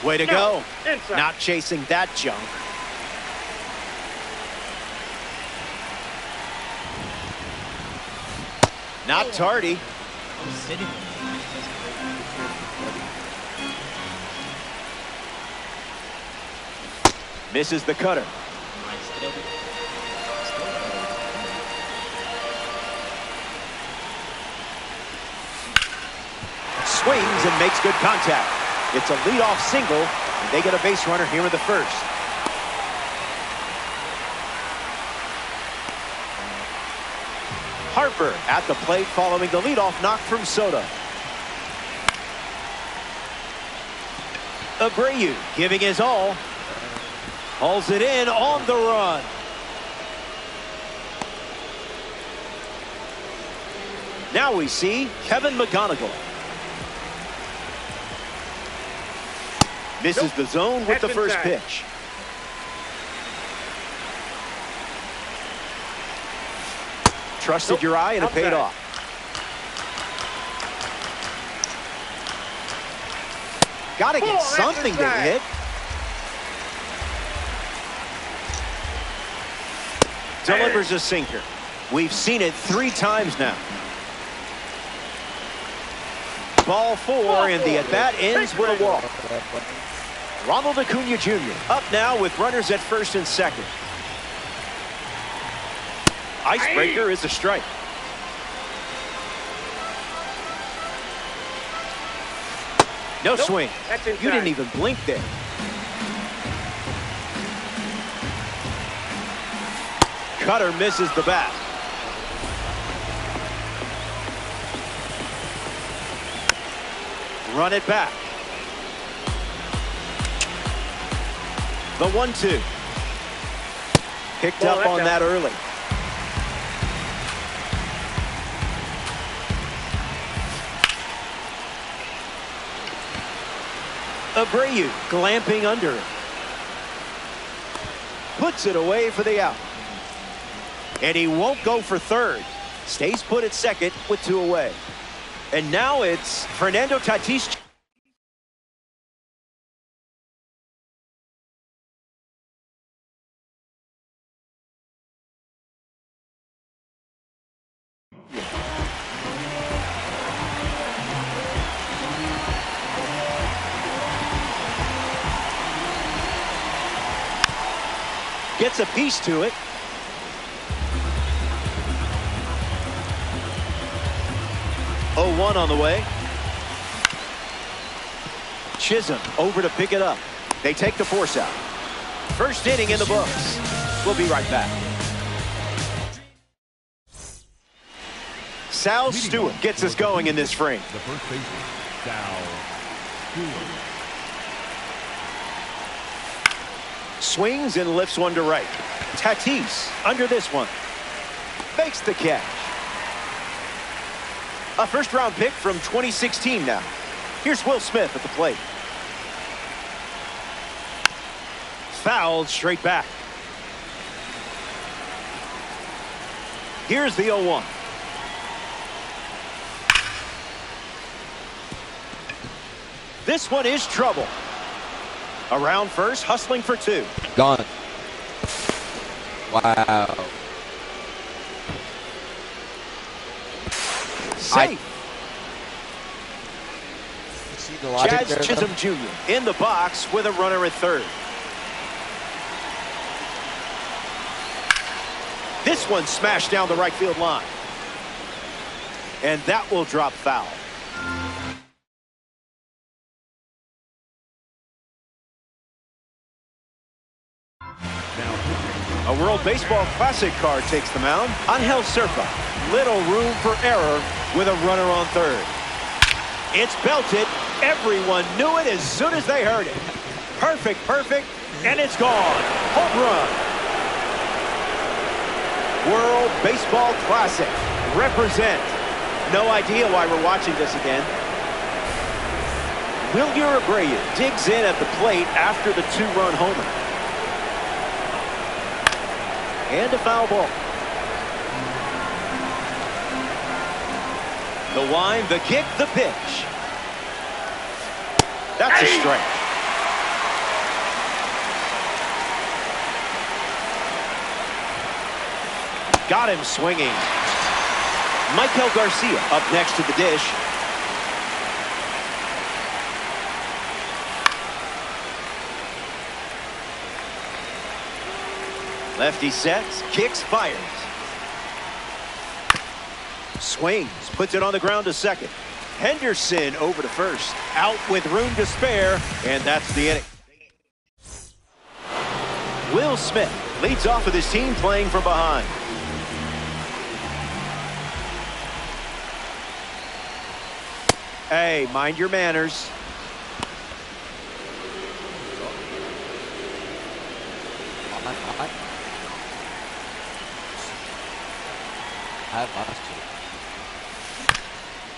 Soto. Way to go. Not chasing that junk. Not tardy. Misses the cutter. Swings and makes good contact. It's a leadoff single, and they get a base runner here in the first. Harper at the plate following the leadoff knock from Soto. Abreu giving his all. Hauls it in on the run. Now we see Kevin McGonigal. Misses the zone with the first pitch. Trusted your eye and it paid off. Got to get something to hit. Delivers a sinker. We've seen it 3 times now. Ball 4, and the at-bat ends with a walk. Ronald Acuna Jr. up now with runners at first and second. Icebreaker is a strike. No swing. You didn't even blink there. Cutter misses the bat. Run it back. The 1-2. Picked up on that early. Abreu glamping under it. Puts it away for the out. And he won't go for third. Stays put at second with 2 away. And now it's Fernando Tatis. Gets a piece to it. Oh, 1 on the way. Chisholm over to pick it up. They take the force out. First inning in the books. We'll be right back. Sal Stewart gets us going in this frame. The first baseman, Sal Stewart. Swings and lifts one to right. Tatis under this one. Fakes the catch. A first-round pick from 2016 now. Here's Will Smith at the plate. Fouled straight back. Here's the 0-1. This one is trouble. Around first, hustling for 2. Gone. Wow. Safe. See the logic Jazz there, Chisholm Jr. in the box with a runner at third. This one smashed down the right field line. And that will drop foul. A World Baseball Classic car takes the mound. Angel Serpa. Little room for error with a runner on third. It's belted. Everyone knew it as soon as they heard it. Perfect, and it's gone. Home run. World Baseball Classic. Represent. No idea why we're watching this again. Wilyer Abreu digs in at the plate after the 2-run homer. And a foul ball. The wind, the kick, the pitch. That's a strike. Got him swinging. Michael Garcia up next to the dish. Lefty sets, kicks, fires. Swings, puts it on the ground to second. Henderson over to first. Out with room to spare, and that's the inning. Will Smith leads off with his team playing from behind. Hey, mind your manners.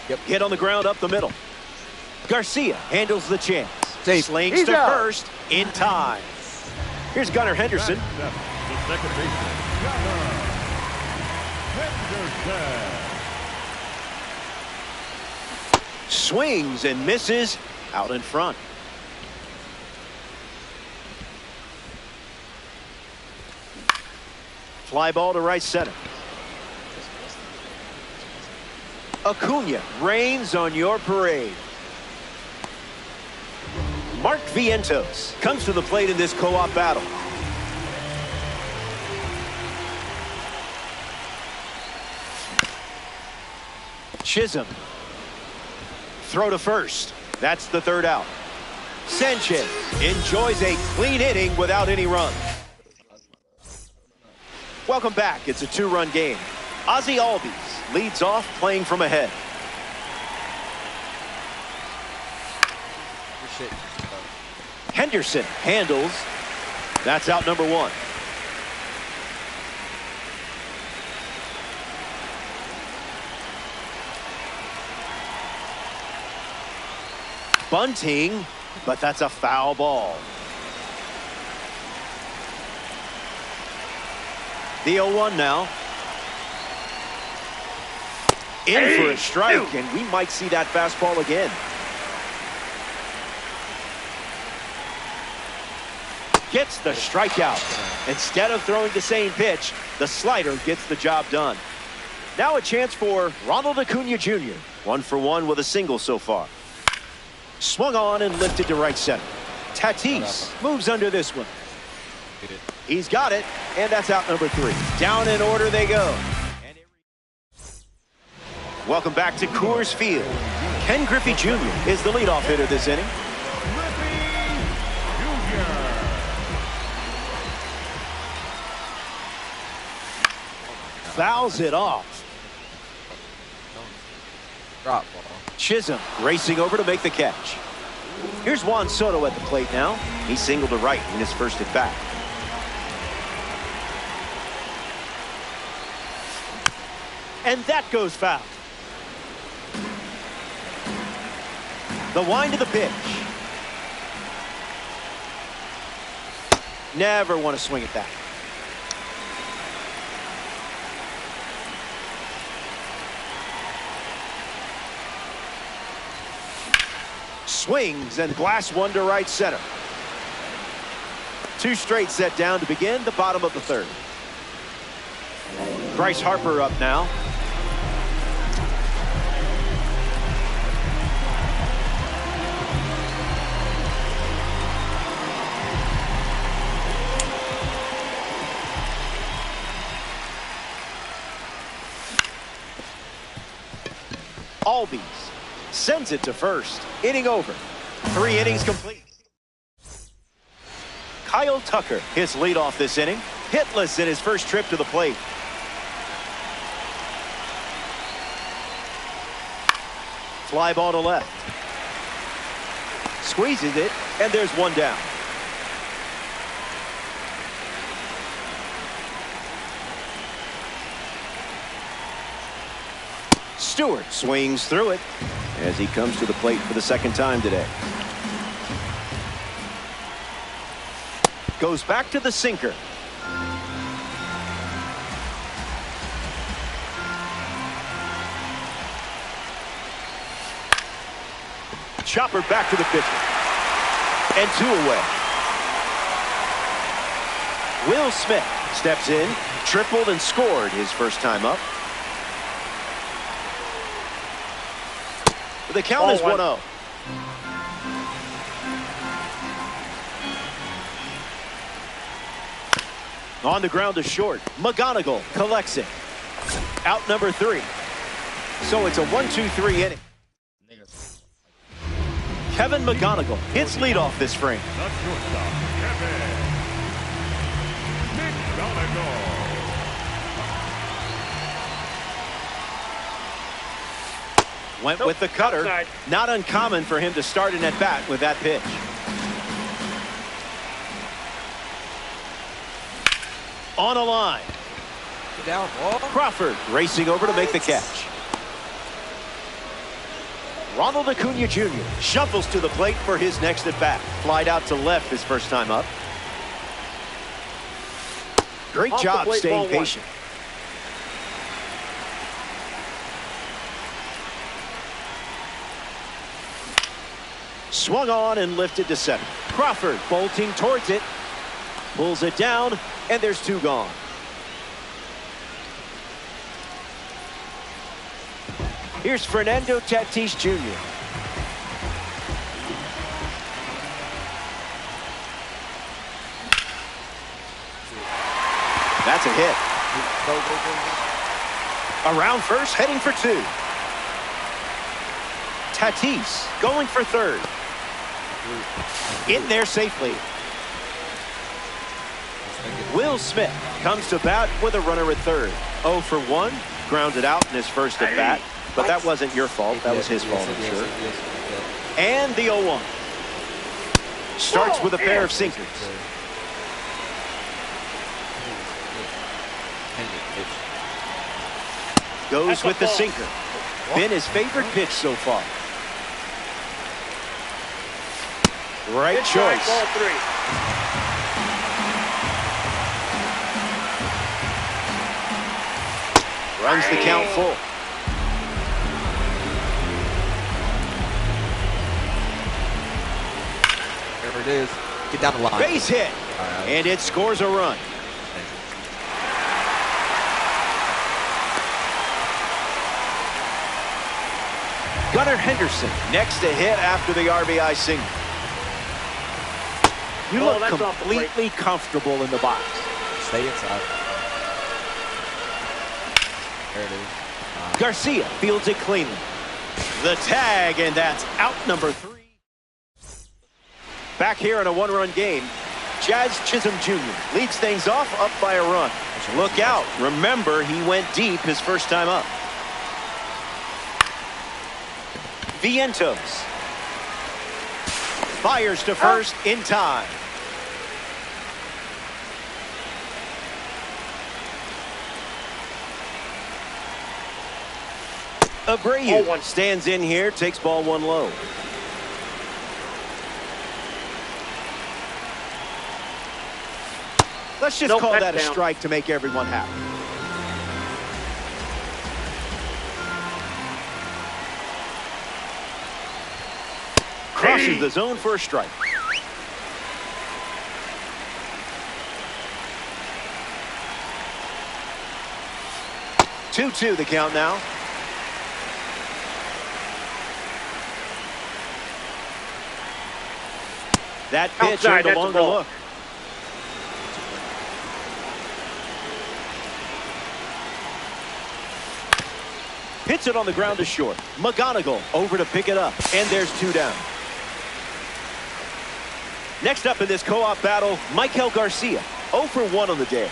Yep. Hit on the ground up the middle. Garcia handles the chance. Safe. Slings He's to out. first in time. Here's Gunnar Henderson. The second baseman, Gunnar Henderson. Swings and misses out in front. Fly ball to right center. Acuna rains on your parade. Mark Vientos comes to the plate in this co-op battle. Chisholm. Throw to first. That's the third out. Sanchez enjoys a clean inning without any runs. Welcome back. It's a 2-run game. Ozzie Albies leads off playing from ahead. Henderson handles. That's out number 1. Bunting, but that's a foul ball. The 0-1 now. In for a strike, and we might see that fastball again. Gets the strikeout. Instead of throwing the same pitch, the slider gets the job done. Now a chance for Ronald Acuna Jr. 1 for 1 with a single so far. Swung on and lifted to right center. Tatis moves under this one. He's got it, and that's out number 3. Down in order they go. Welcome back to Coors Field. Ken Griffey Jr. is the leadoff hitter this inning. Fouls it off. Drop ball. Chisholm racing over to make the catch. Here's Juan Soto at the plate now. He singled to right in his first at bat. And that goes foul. The wind of the pitch. Never want to swing at that. Swings and glass one to right center. 2 straight set down to begin the bottom of the 3rd. Bryce Harper up now. Albies sends it to first. Inning over. 3 innings complete. Kyle Tucker, his leadoff this inning. Hitless in his first trip to the plate. Fly ball to left. Squeezes it, and there's 1 down. Stewart swings through it as he comes to the plate for the 2nd time today. Goes back to the sinker. Chopper back to the pitcher. And 2 away. Will Smith steps in, tripled and scored his first time up. The count is 1-0. On the ground to short. McGonigal collects it. Out number 3. So it's a 1-2-3 inning. Kevin McGonigal hits leadoff this frame. The shortstop, Kevin McGonigal. Went with the cutter. Not uncommon for him to start an at-bat with that pitch. On a line. Down ball. Crawford racing over to make the catch. Ronald Acuna Jr. shuffles to the plate for his next at-bat. Flied out to left his first time up. Great job staying patient. Swung on and lifted to center. Crawford bolting towards it. Pulls it down, and there's 2 gone. Here's Fernando Tatis Jr. That's a hit. Around first, heading for 2. Tatis going for 3rd. In there safely. Will Smith comes to bat with a runner at 3rd. 0 for 1, grounded out in his first at bat, but that wasn't your fault. That was his fault, I'm sure. And the 0-1. Starts with a pair of sinkers. Goes with the sinker. Been his favorite pitch so far. Right choice. Ball 3. Runs the count full. it is. Get down the line. Base hit. Right. And it scores a run. Gunnar Henderson next to hit after the RBI single. You look completely comfortable in the box. Stay inside. There it is. Garcia fields it cleanly. The tag, and that's out number 3. Back here in a one-run game, Jazz Chisholm Jr. leads things off up by a run. Look out. Remember, he went deep his first time up. Vientos fires to first in time. Abreu stands in here, takes ball 1 low. Let's just call that a strike to make everyone happy. Crosses the zone for a strike. Two-two the count now. That pitch earned a longer look. Hits it on the ground to short. McGonigal over to pick it up. And there's 2 down. Next up in this co-op battle, Michael Garcia. 0 for 1 on the day.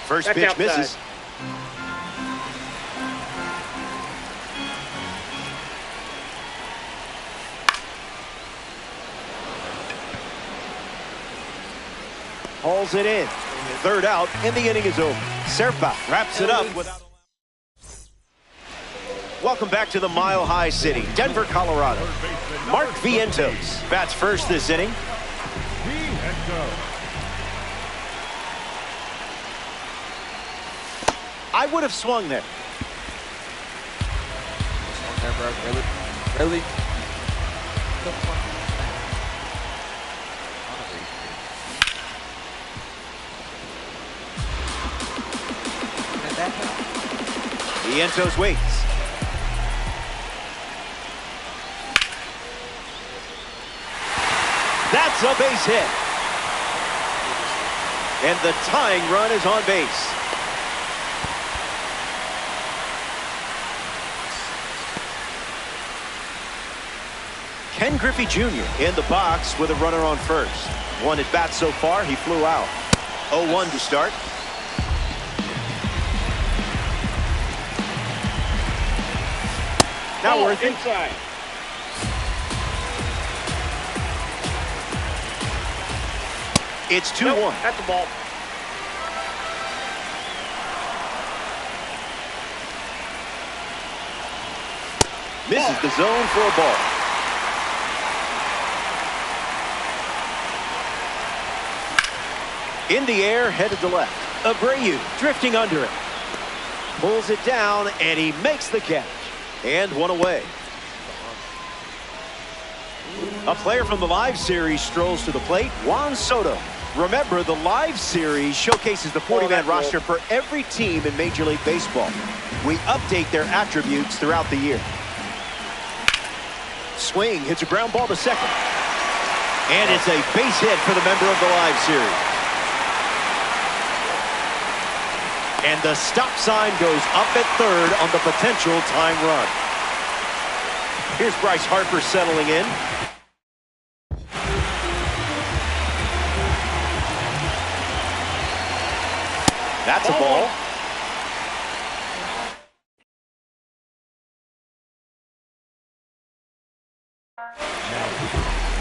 First pitch misses. Hauls it in. 3rd out, and the inning is over. Serpa wraps it up without. Welcome back to the Mile High City, Denver, Colorado. Mark Vientos bats first this inning. I would have swung there. Really? Vientos waits. That's a base hit. And the tying run is on base. Ken Griffey Jr. in the box with a runner on first. 1 at bat so far, he flew out. 0-1 to start. Now we're inside. It's 2-1. That's the ball. Misses the zone for a ball. In the air, headed to left. Abreu drifting under it. Pulls it down, and he makes the catch. And 1 away. A player from the Live Series strolls to the plate, Juan Soto. Remember, the Live Series showcases the 40-man roster for every team in Major League Baseball. We update their attributes throughout the year. Swing, hits a ground ball to second. And it's a base hit for the member of the Live Series. And the stop sign goes up at 3rd on the potential tying run. Here's Bryce Harper settling in. That's a ball.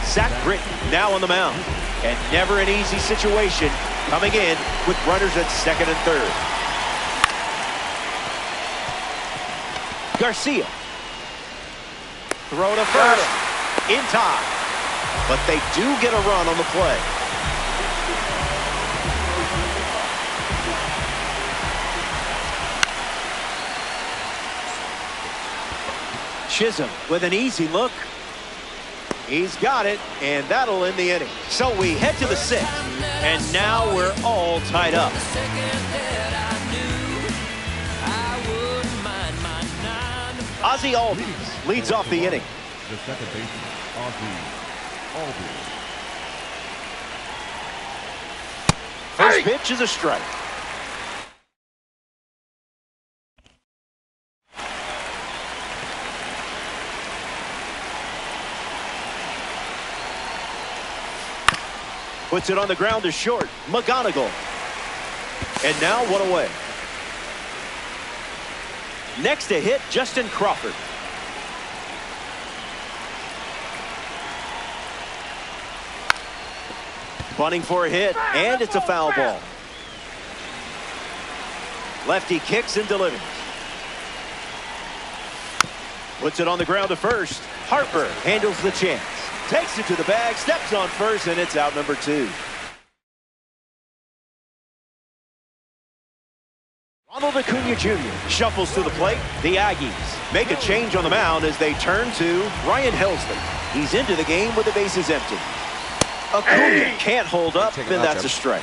Zach Britton now on the mound. And never an easy situation, coming in with runners at 2nd and 3rd. Garcia. Throw to first. In time. But they do get a run on the play. Chisholm with an easy look. He's got it, and that'll end the inning. So we head to the sixth, and now we're all tied up. Ozzie Albies leads off the inning. The second baseman, Ozzie Albies. First pitch is a strike. Puts it on the ground to short. McGonigal. And now 1 away. Next to hit, Justin Crawford. Bunting for a hit, and it's a foul ball. Lefty kicks and delivers. Puts it on the ground to first. Harper handles the chance. Takes it to the bag, steps on first, and it's out number 2. Ronald Acuna Jr. shuffles to the plate. The Aggies make a change on the mound as they turn to Ryan Helsley. He's into the game with the bases empty. Acuna can't hold up, and that's a strike.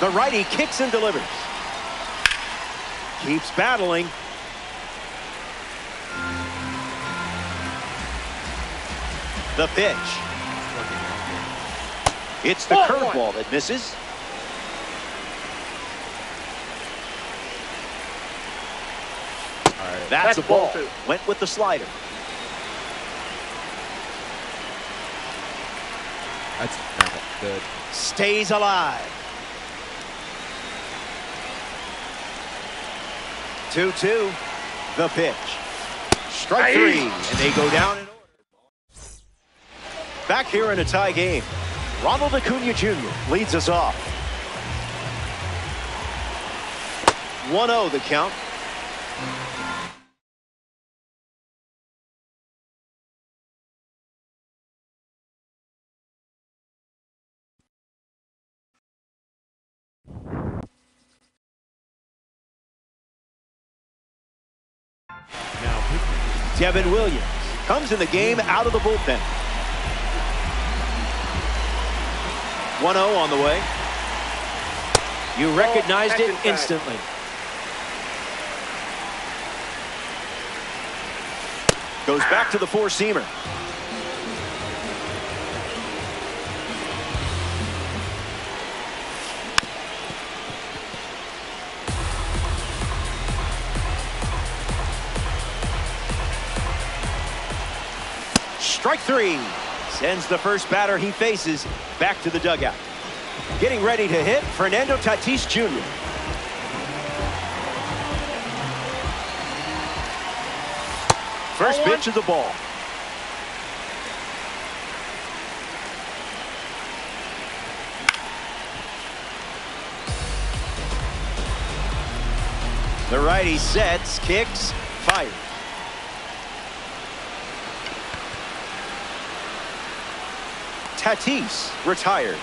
The righty kicks and delivers. Keeps battling. The pitch. It's the curveball that misses. That's a ball. Went with the slider. That's not good. Stays alive. 2-2. The pitch. Strike 3. And they go down in order. Back here in a tie game. Ronald Acuna Jr. leads us off. 1-0 the count. Devin Williams comes in the game out of the bullpen. 1-0 on the way. You recognized it instantly. Goes back to the four-seamer. Strike 3. Sends the first batter he faces back to the dugout. Getting ready to hit, Fernando Tatis Jr. First pitch of the ball. The righty sets, kicks, fires. Tatis retired.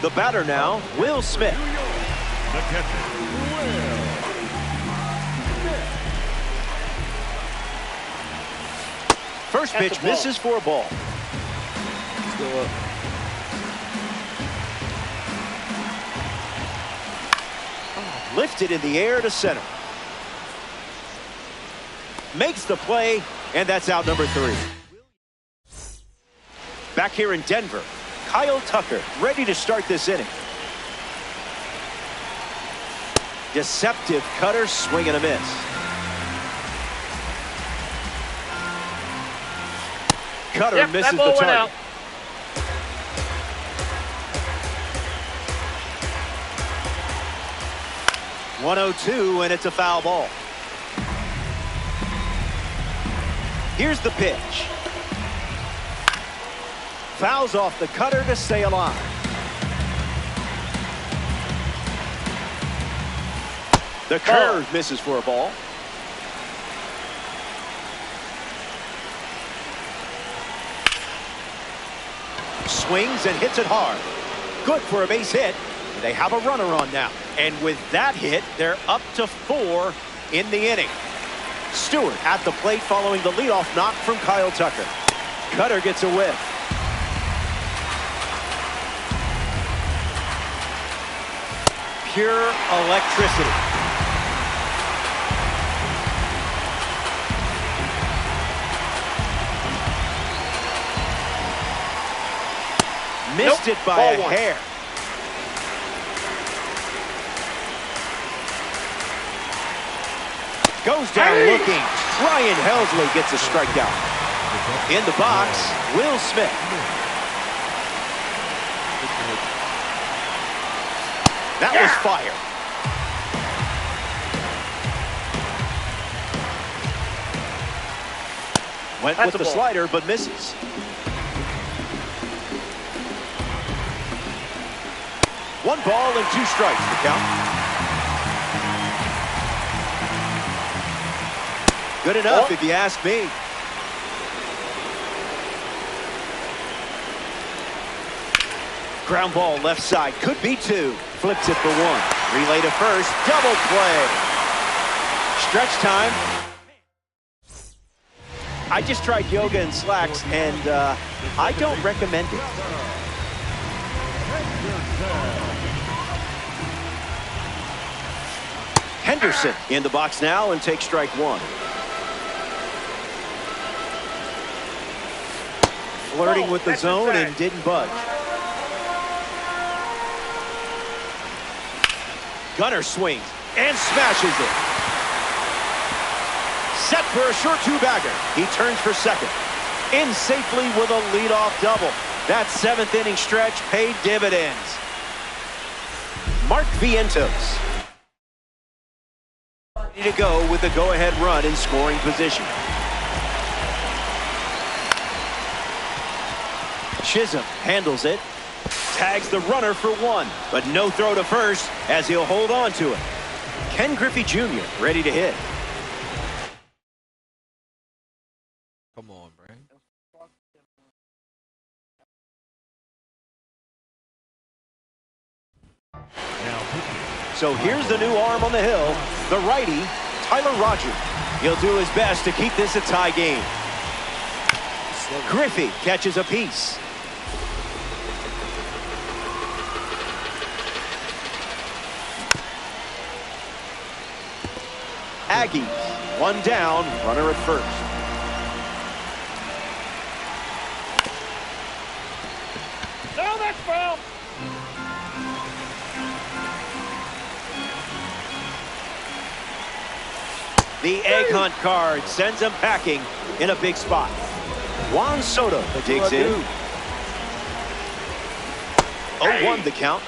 The batter now, Will Smith. The catcher, Will Smith. First pitch misses for a ball. Still up. Lifted in the air to center. Makes the play, and that's out number 3. Back here in Denver, Kyle Tucker ready to start this inning. Deceptive cutter, swing and a miss. Cutter misses the target. 1-0-2, and it's a foul ball. Here's the pitch. Fouls off the cutter to stay alive. The curve misses for a ball. swings and hits it hard. Good for a base hit. They have a runner on now. And with that hit, they're up to 4 in the inning. Stewart at the plate following the leadoff knock from Kyle Tucker. Cutter gets a whiff. Pure electricity. Missed it by a hair. Goes down looking. Ryan Helsley gets a strikeout. In the box, Will Smith. That was fire. Went with the slider, but misses. One ball and 2 strikes to count. Good enough if you ask me. Ground ball left side, could be 2. Flips it for 1. Relay to first, double play. Stretch time. I just tried yoga and slacks, and I don't recommend it. Henderson in the box now and takes strike 1. Flirting with the zone and didn't budge. Gunner swings and smashes it. Set for a short 2-bagger. He turns for second. In safely with a leadoff double. That 7th inning stretch paid dividends. Mark Vientos ready to go with the go-ahead run in scoring position. Chisholm handles it. Tags the runner for 1, but no throw to first as he'll hold on to it. Ken Griffey Jr. ready to hit. Come on, Brand. So here's the new arm on the hill, the righty, Tyler Rogers. He'll do his best to keep this a tie game. Griffey catches a piece. Aggies, 1 down, runner at first. No, that's foul. The egg hunt card sends him packing in a big spot. Juan Soto digs in. 0-1 the count.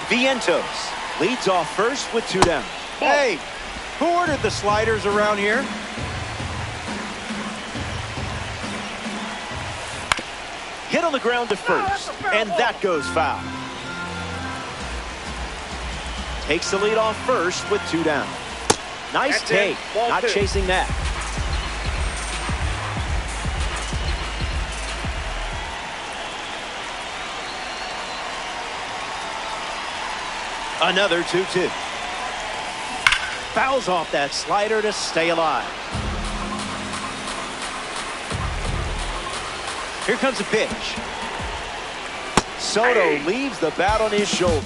Vientos leads off first with 2 down. Hey, who ordered the sliders around here? Hit on the ground to first, and that goes foul. Takes the lead off first with 2 down. Nice take, not chasing that. Another 2-2. Fouls off that slider to stay alive. Here comes a pitch. Soto leaves the bat on his shoulder.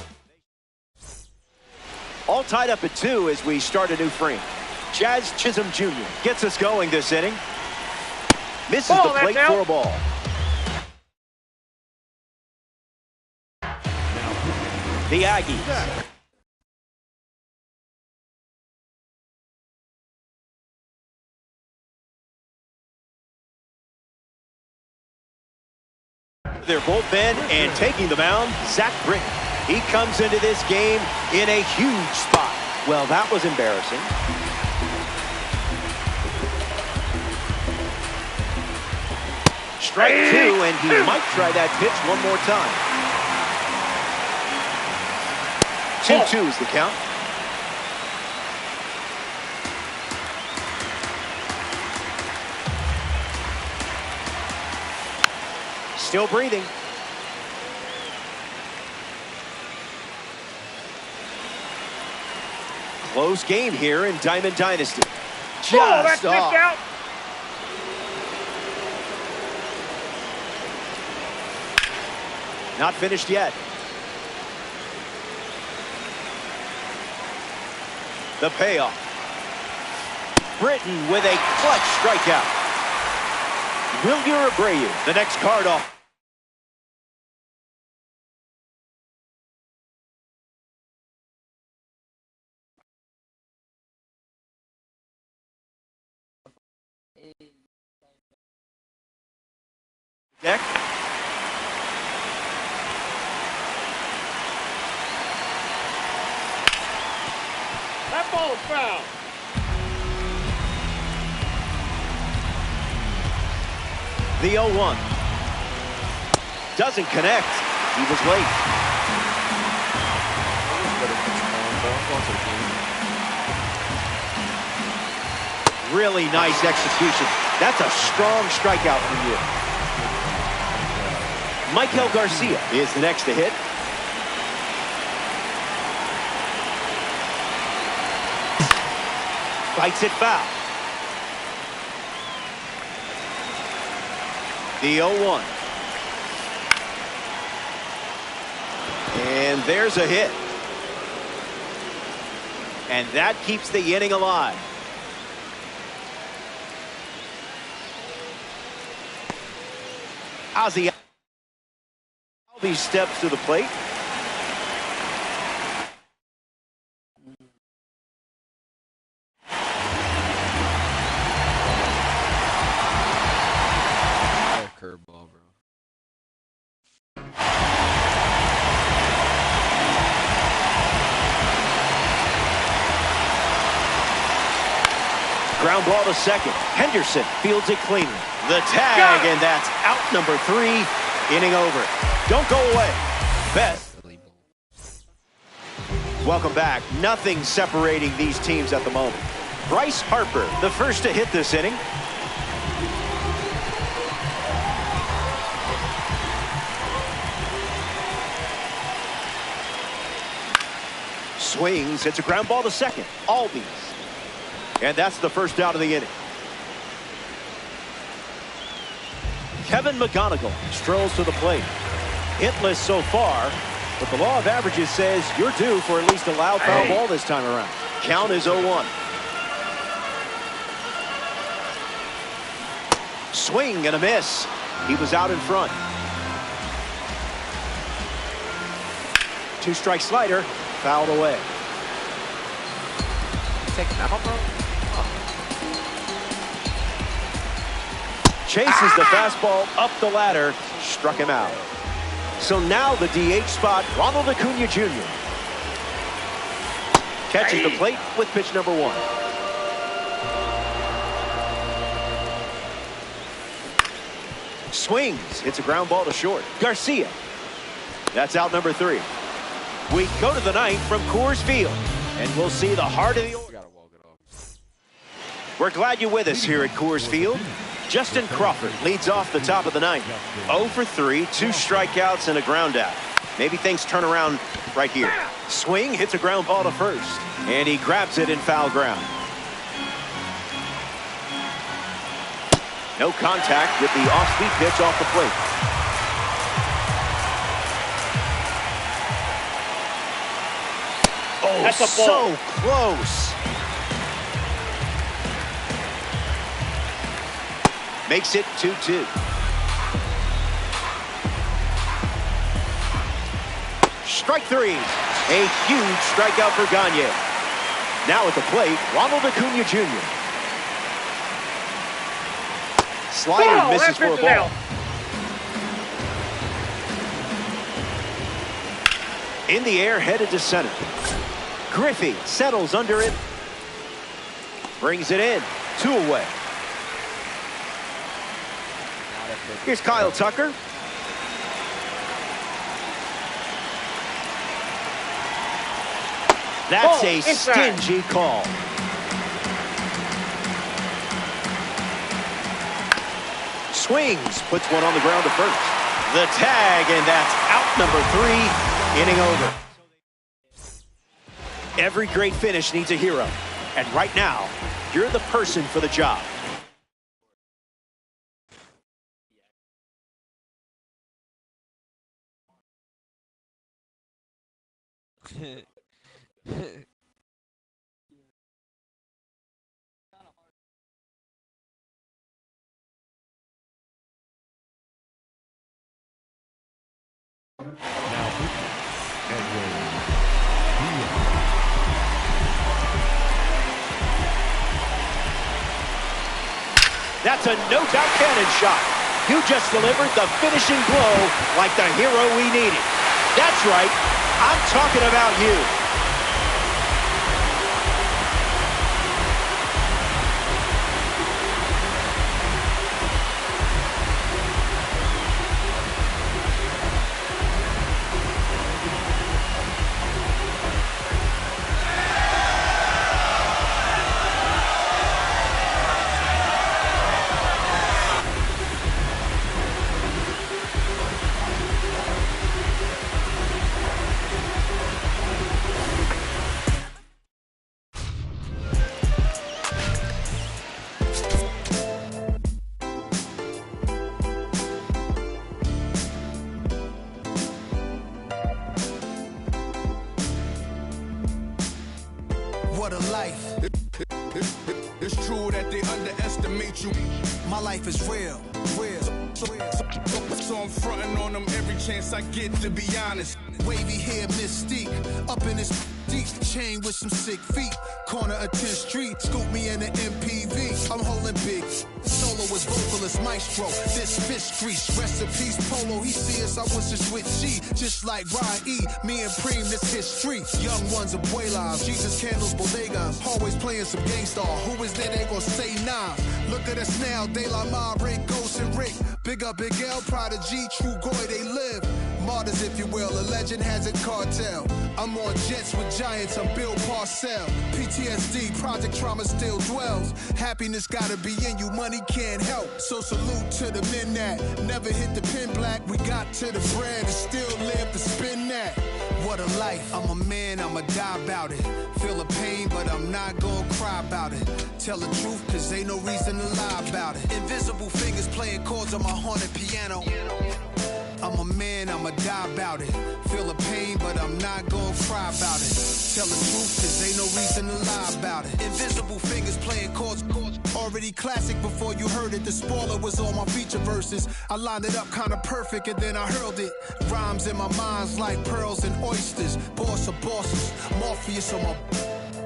All tied up at 2 as we start a new frame. Jazz Chisholm Jr. gets us going this inning. Misses the plate for a ball. The Aggies. Their bullpen and taking the mound, Zach Britton. He comes into this game in a huge spot. Well, that was embarrassing. Strike two, and he might try that pitch one more time. 2-2 is the count. Still breathing. Close game here in Diamond Dynasty. That's Just off. kicked out. Not finished yet. The payoff. Britton with a clutch strikeout. Wilyer Abreu, the next card off. Deck. That ball is foul. The 0-1. Doesn't connect. He was late. Really nice execution. That's a strong strikeout from you. Michael Garcia is the next to hit. Fights it foul. The 0-1. And there's a hit. And that keeps the inning alive. Ozzy Albies steps to the plate. Curveball, bro. Ground ball to second. Henderson fields it cleanly. The tag, and that's out number 3. Inning over. Don't go away. Best. Welcome back. Nothing separating these teams at the moment. Bryce Harper, the first to hit this inning. Swings, hits a ground ball to second. Albies. And that's the first out of the inning. Kevin McGonigal strolls to the plate. Hitless so far, but the law of averages says you're due for at least a loud foul ball this time around. Count is 0-1. Swing and a miss. He was out in front. 2-strike slider, fouled away. Take him out, bro. Chases the fastball up the ladder, struck him out. So now the DH spot, Ronald Acuna Jr. Catches the plate with pitch number 1. Swings, hits a ground ball to short. Garcia. That's out number 3. We go to the ninth from Coors Field, and we'll see the heart of the order. We're glad you're with us here at Coors Field. Justin Crawford leads off the top of the ninth. 0 for 3, 2 strikeouts and a ground out. Maybe things turn around right here. Swing, hits a ground ball to first, and he grabs it in foul ground. No contact with the off-speed pitch off the plate. Oh, That's a ball. so close. Makes it 2-2. Strike 3. A huge strikeout for Gagne. Now at the plate, Ronald Acuna Jr. Slider misses for a ball. In the air, headed to center. Griffey settles under it. Brings it in. 2 away. Here's Kyle Tucker. That's a stingy call. Swings, puts one on the ground to first. The tag, and that's out number 3, inning over. Every great finish needs a hero. And right now, you're the person for the job. That's a no-doubt cannon shot. You just delivered the finishing blow like the hero we needed. That's right. I'm talking about you. What a life. It's true that they underestimate you. My life is real, real. So I'm fronting on them every chance I get, to be honest. Wavy hair, mystique, up in this deep chain with some sick feet. Corner of 10th Street, scoop me in the MPV. I'm holding big. Solo was vocalist, maestro. This fish grease, recipes, polo. He see us, I was just with G. Just like Ryan E, me and Preem, this history. Young ones, abuelas, Jesus candles, bodegas. Always playing some gangstar. Who is there? They gon' say nah. Look at us now, De La Ma, Ray, Ghost, and Rick. Big up, Big L, Prodigy, True Goy, they live. Martyrs, if you will, a legend has a cartel. I'm on jets with giants, I'm Bill Parcell. PTSD, project trauma still dwells. Happiness gotta be in you, money can't help. So salute to the men that never hit the pin black. We got to the bread and still live to spin that. What a life, I'm a man, I'ma die about it. Feel the pain, but I'm not gonna cry about it. Tell the truth, cause ain't no reason to lie about it. Invisible fingers playing chords on my haunted piano. I'm a man, I'ma die about it. Feel the pain, but I'm not gonna cry about it. Tell the truth, cause ain't no reason to lie about it. Invisible fingers playing chords. Already classic before you heard it. The spoiler was on my feature verses. I lined it up kinda perfect and then I hurled it. Rhymes in my mind's like pearls and oysters. Boss of bosses, Morpheus on my...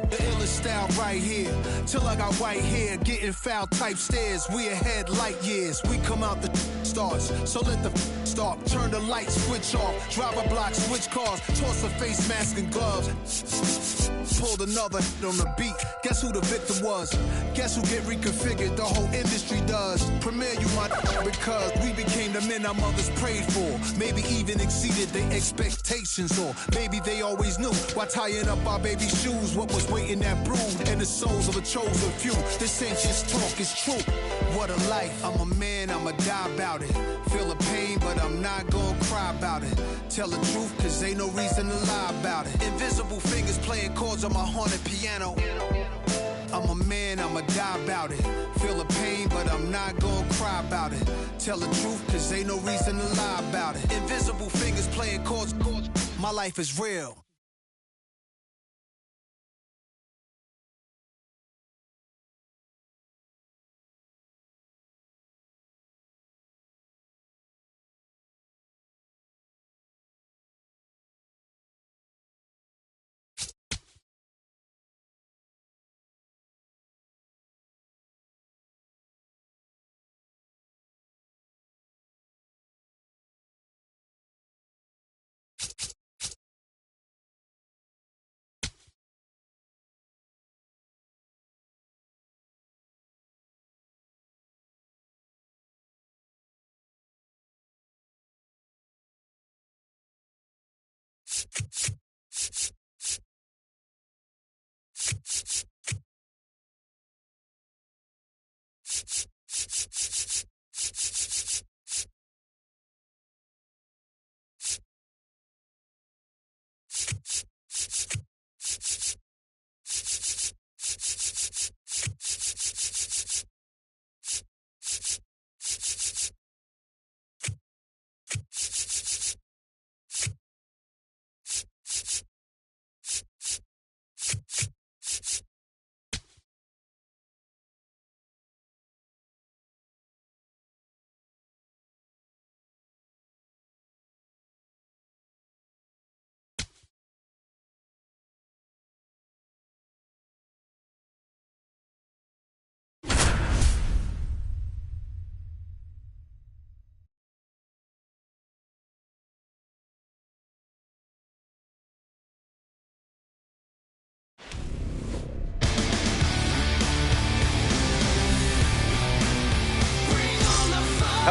The illest style right here. Till I got white hair, getting foul type stares. We ahead light years. We come out the starts. So let the start. Turn the light switch off. Drive a block, switch cars. Toss a face mask and gloves. Pulled another on the beat. Guess who the victim was? Guess who get reconfigured? The whole industry does. Premiere you my because we became the men our mothers prayed for. Maybe even exceeded their expectations, or maybe they always knew. Why tying up our baby shoes? What was waiting that brood and the souls of a chosen few? This ain't just talk, it's true. What a life. I'm a man, I'ma die about it. Feel the pain, but I'm not gonna cry about it. Tell the truth, cause ain't no reason to lie about it. Invisible fingers playing chords on my haunted piano. I'm a man, I'ma die about it. Feel the pain, but I'm not gonna cry about it. Tell the truth, cause ain't no reason to lie about it. Invisible fingers playing chords. My life is real.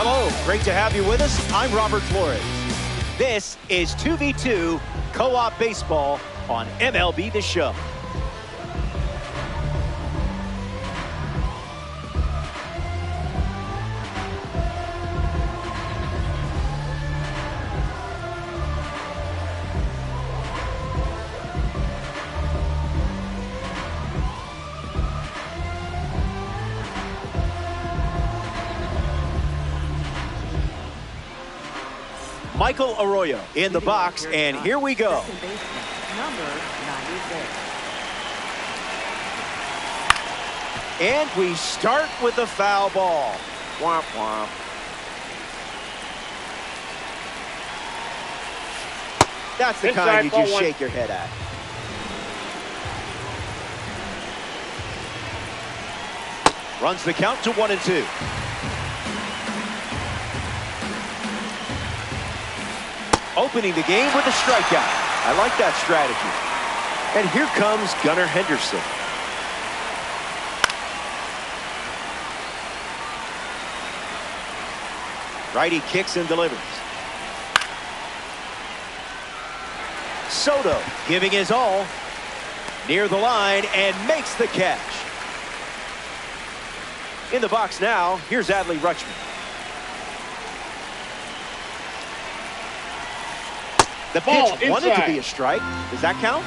Hello, great to have you with us. I'm Robert Flores. This is 2v2 Co-op Baseball on MLB The Show. Michael Arroyo in the box, and here we go. Second baseman, number 96. And we start with the foul ball. Womp womp. That's the kind you just shake your head at. Runs the count to 1-2. Opening the game with a strikeout. I like that strategy. And here comes Gunnar Henderson. Righty kicks and delivers. Soto giving his all. Near the line and makes the catch. In the box now, here's Adley Rutschman. The pitch wanted to be a strike. Does that count?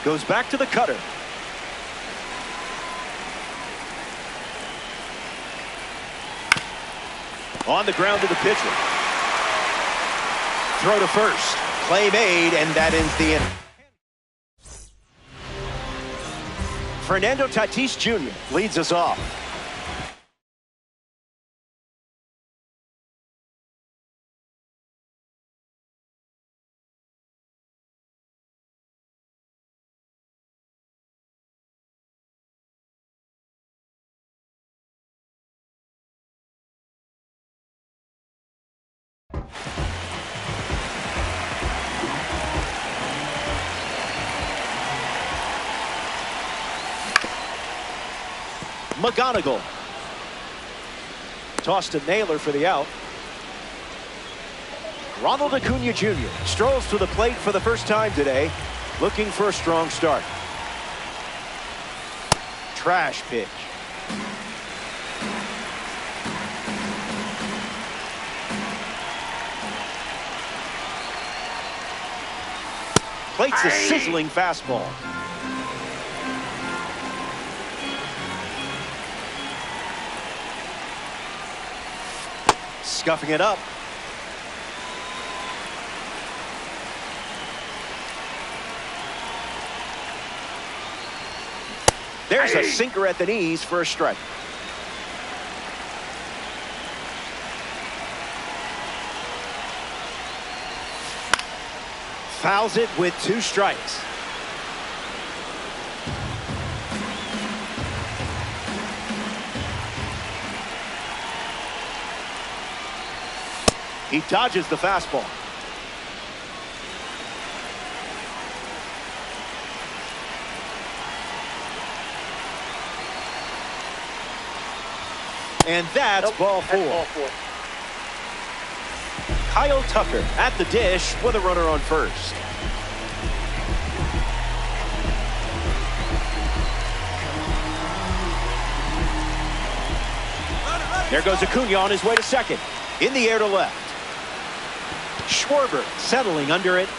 Goes back to the cutter. On the ground to the pitcher. Throw to first. Play made, and that ends the inning. Fernando Tatis Jr. leads us off. McGonigal. Tossed to Naylor for the out. Ronald Acuna Jr. strolls to the plate for the first time today, looking for a strong start. Trash pitch. Plates a sizzling fastball. Scuffing it up. There's a sinker at the knees for a strike. Fouls it with 2 strikes. He dodges the fastball. And that's ball 4. Kyle Tucker at the dish with a runner on first. There goes Acuna on his way to second. In the air to left. Schwarber settling under it.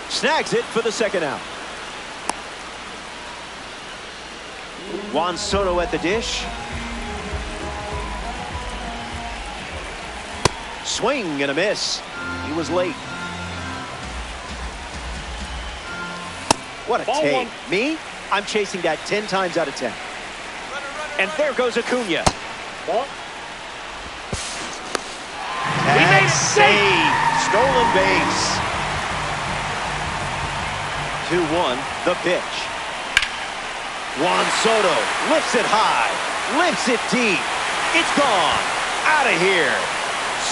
Snags it for the second out. Juan Soto at the dish. Swing and a miss. He was late. What a Ball take. one. Me? I'm chasing that 10 times out of 10. And there goes Acuna. Ball. He made it save. Stolen base. 2-1, the pitch. Juan Soto lifts it high, lifts it deep. It's gone. Out of here.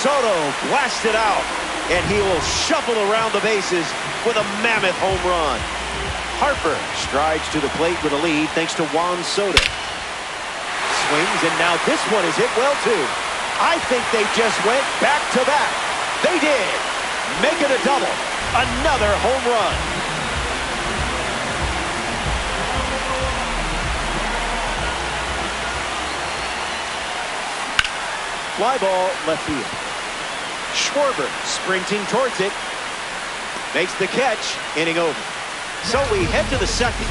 Soto blasted out, and he will shuffle around the bases with a mammoth home run. Harper strides to the plate with a lead thanks to Juan Soto. Swings, and now this one is hit well, too. I think they just went back-to-back. They did. Make it a double. Another home run. Fly ball left field. Schwarber sprinting towards it. Makes the catch. Inning over. So we head to the second.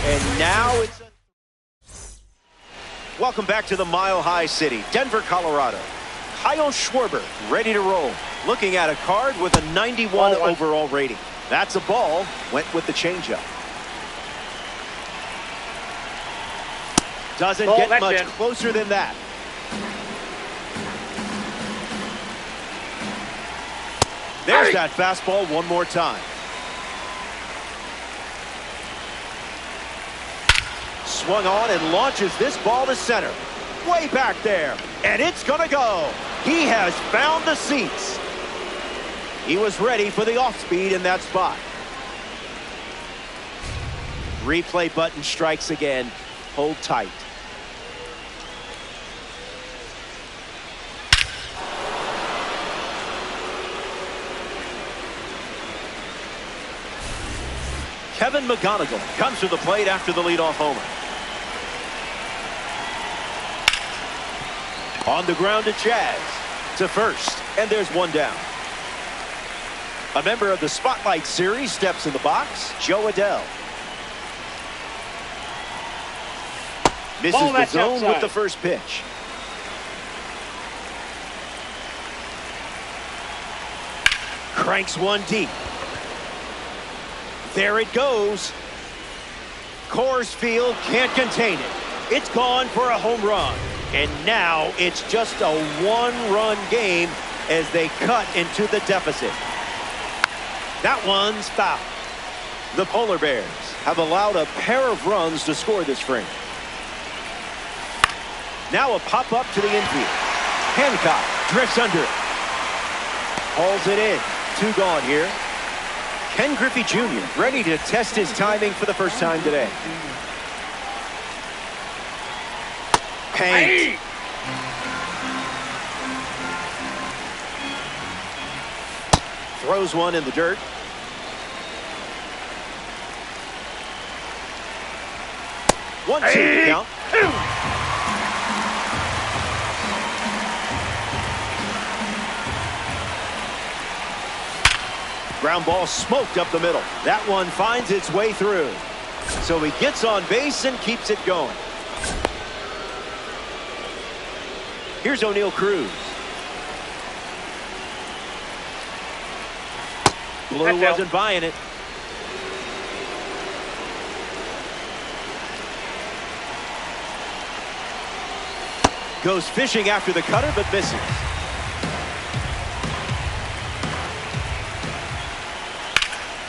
And now it's... Welcome back to the Mile High City, Denver, Colorado. Kyle Schwarber ready to roll. Looking at a card with a 91 overall rating. That's a ball. Went with the changeup. Doesn't get much closer than that. There's that fastball one more time. Swung on and launches this ball to center. Way back there. And it's going to go. He has found the seats. He was ready for the off-speed in that spot. Replay button strikes again. Hold tight. Kevin McGonigal comes to the plate after the leadoff homer. On the ground to Chaz. To first. And there's one down. A member of the Spotlight Series steps in the box. Joe Adell. Misses the zone with the first pitch. Cranks one deep. There it goes. Coors Field can't contain it. It's gone for a home run. And now it's just a one-run game as they cut into the deficit. That one's foul. The Polar Bears have allowed a pair of runs to score this frame. Now a pop-up to the infield. Hancock drifts under it. Hauls it in. 2 gone here. Ken Griffey Jr. ready to test his timing for the first time today. Paint. Throws one in the dirt. One, two count. Ground ball smoked up the middle. That one finds its way through. So he gets on base and keeps it going. Here's O'Neal Cruz. Blue wasn't buying it. Goes fishing after the cutter, but misses.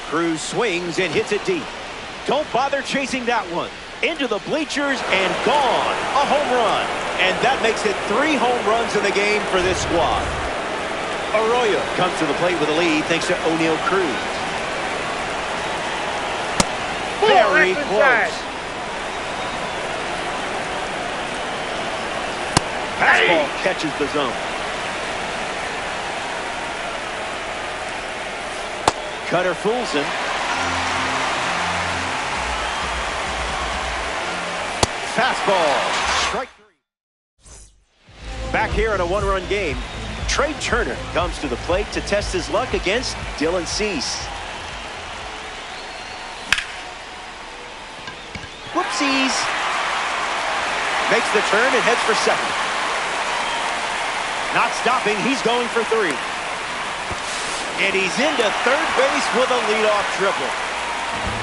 Cruz swings and hits it deep. Don't bother chasing that one. Into the bleachers and gone. A home run. And that makes it 3 home runs in the game for this squad. Arroyo comes to the plate with a lead thanks to O'Neal Cruz. Very close. Fastball catches the zone. cutter fools him. Fastball. Strike three. Back here in a one-run game, Trey Turner comes to the plate to test his luck against Dylan Cease. Whoopsies. Makes the turn and heads for second. Not stopping, he's going for three. And he's into third base with a leadoff triple.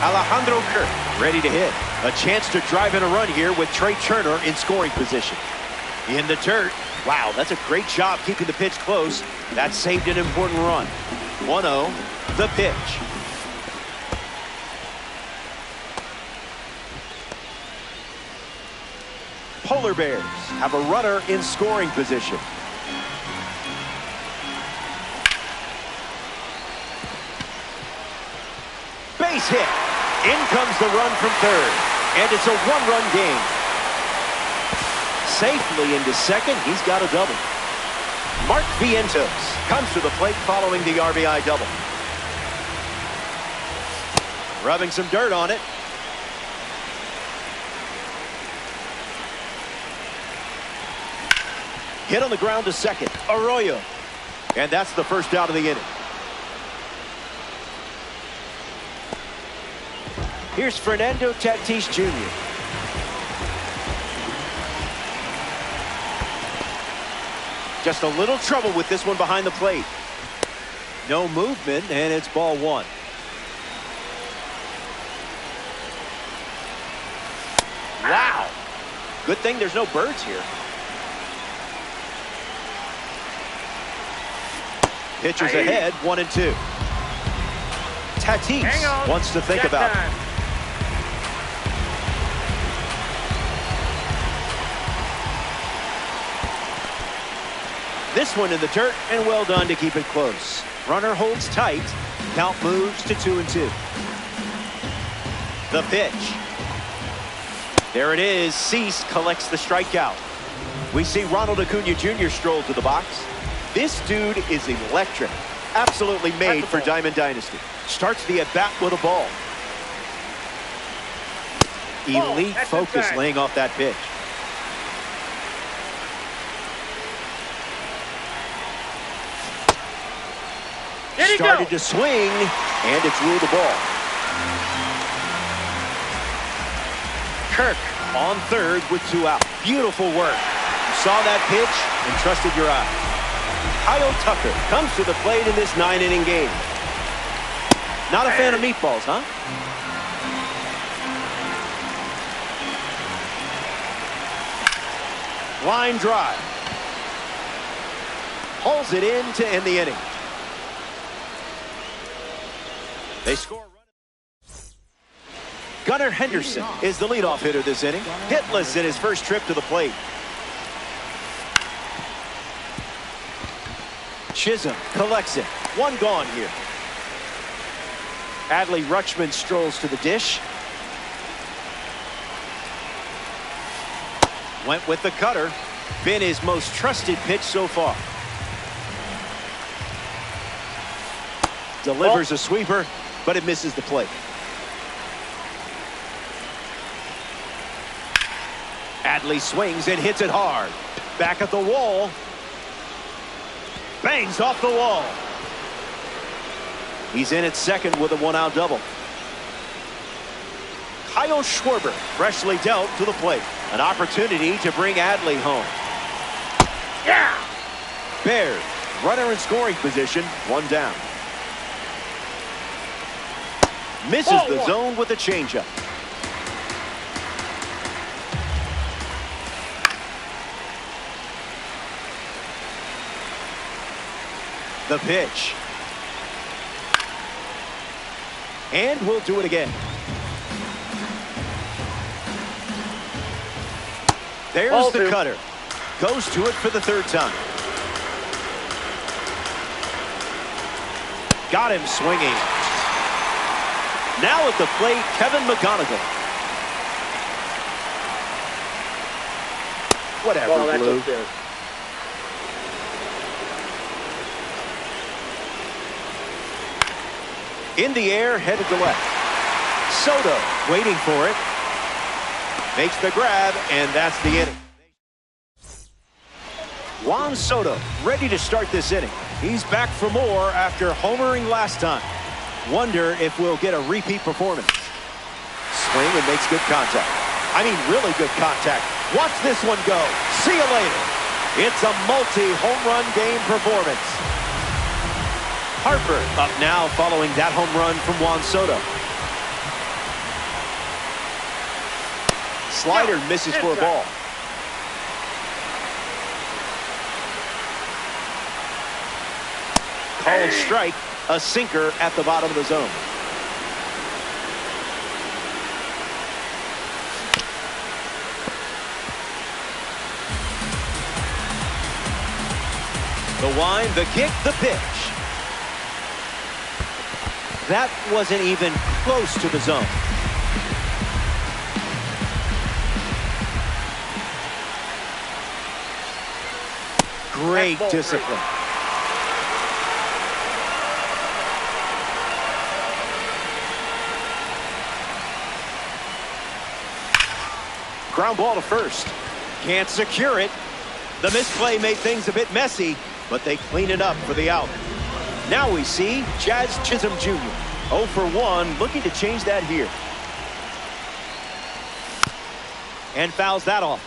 Alejandro Kirk ready to hit. A chance to drive in a run here with Trey Turner in scoring position. In the dirt. Wow, that's a great job keeping the pitch close. That saved an important run. 1-0, the pitch. Polar Bears have a runner in scoring position. Base hit. In comes the run from third. And it's a one-run game. Safely into second. He's got a double. Mark Vientos comes to the plate following the RBI double. Rubbing some dirt on it. Hit on the ground to second. Arroyo. And that's the first out of the inning. Here's Fernando Tatis Jr. Just a little trouble with this one behind the plate. No movement, and it's ball one. Wow. Good thing there's no birds here. Pitchers ahead, 1-2. Tatis wants to think about it. This one in the dirt, and well done to keep it close. Runner holds tight. Count moves to 2-2. The pitch. There it is. Cease collects the strikeout. We see Ronald Acuna Jr. stroll to the box. This dude is electric. Absolutely made for Diamond Dynasty. Starts the at-bat with a ball. Elite focus laying off that pitch. Started to swing, and it's ruled a ball. Kirk on third with 2 out. Beautiful work. You saw that pitch and trusted your eye. Kyle Tucker comes to the plate in this 9-inning game. Not a fan of meatballs, huh? Line drive. Pulls it in to end the inning. They score a run. Gunnar Henderson is the leadoff hitter this inning. Hitless in his first trip to the plate. Chisholm collects it. One gone here. Adley Rutschman strolls to the dish. Went with the cutter. Been his most trusted pitch so far. Delivers a sweeper, but it misses the plate. Adley swings and hits it hard. Back at the wall. Bangs off the wall. He's in at second with a 1-out double. Kyle Schwarber freshly dealt to the plate. An opportunity to bring Adley home. Yeah! Bears, runner in scoring position, 1 down. Misses the zone with a changeup. The pitch. And we'll do it again. There's the cutter. Goes to it for the 3rd time. Got him swinging. Now at the plate, Kevin McGonigal. Whatever, Blue. In the air, headed to left. Soto waiting for it. Makes the grab, and that's the inning. Juan Soto ready to start this inning. He's back for more after homering last time. Wonder if we'll get a repeat performance. Swing and makes good contact. I mean, really good contact. Watch this one go. See you later. It's a multi-home run game performance. Harper up now following that home run from Juan Soto. Slider misses for a ball. Called strike, a sinker at the bottom of the zone. The wind, the kick, the pitch. That wasn't even close to the zone. Great discipline. Ground ball to first. Can't secure it. The misplay made things a bit messy, but they clean it up for the out. Now we see Jazz Chisholm Jr. 0 for 1, looking to change that here. And fouls that off.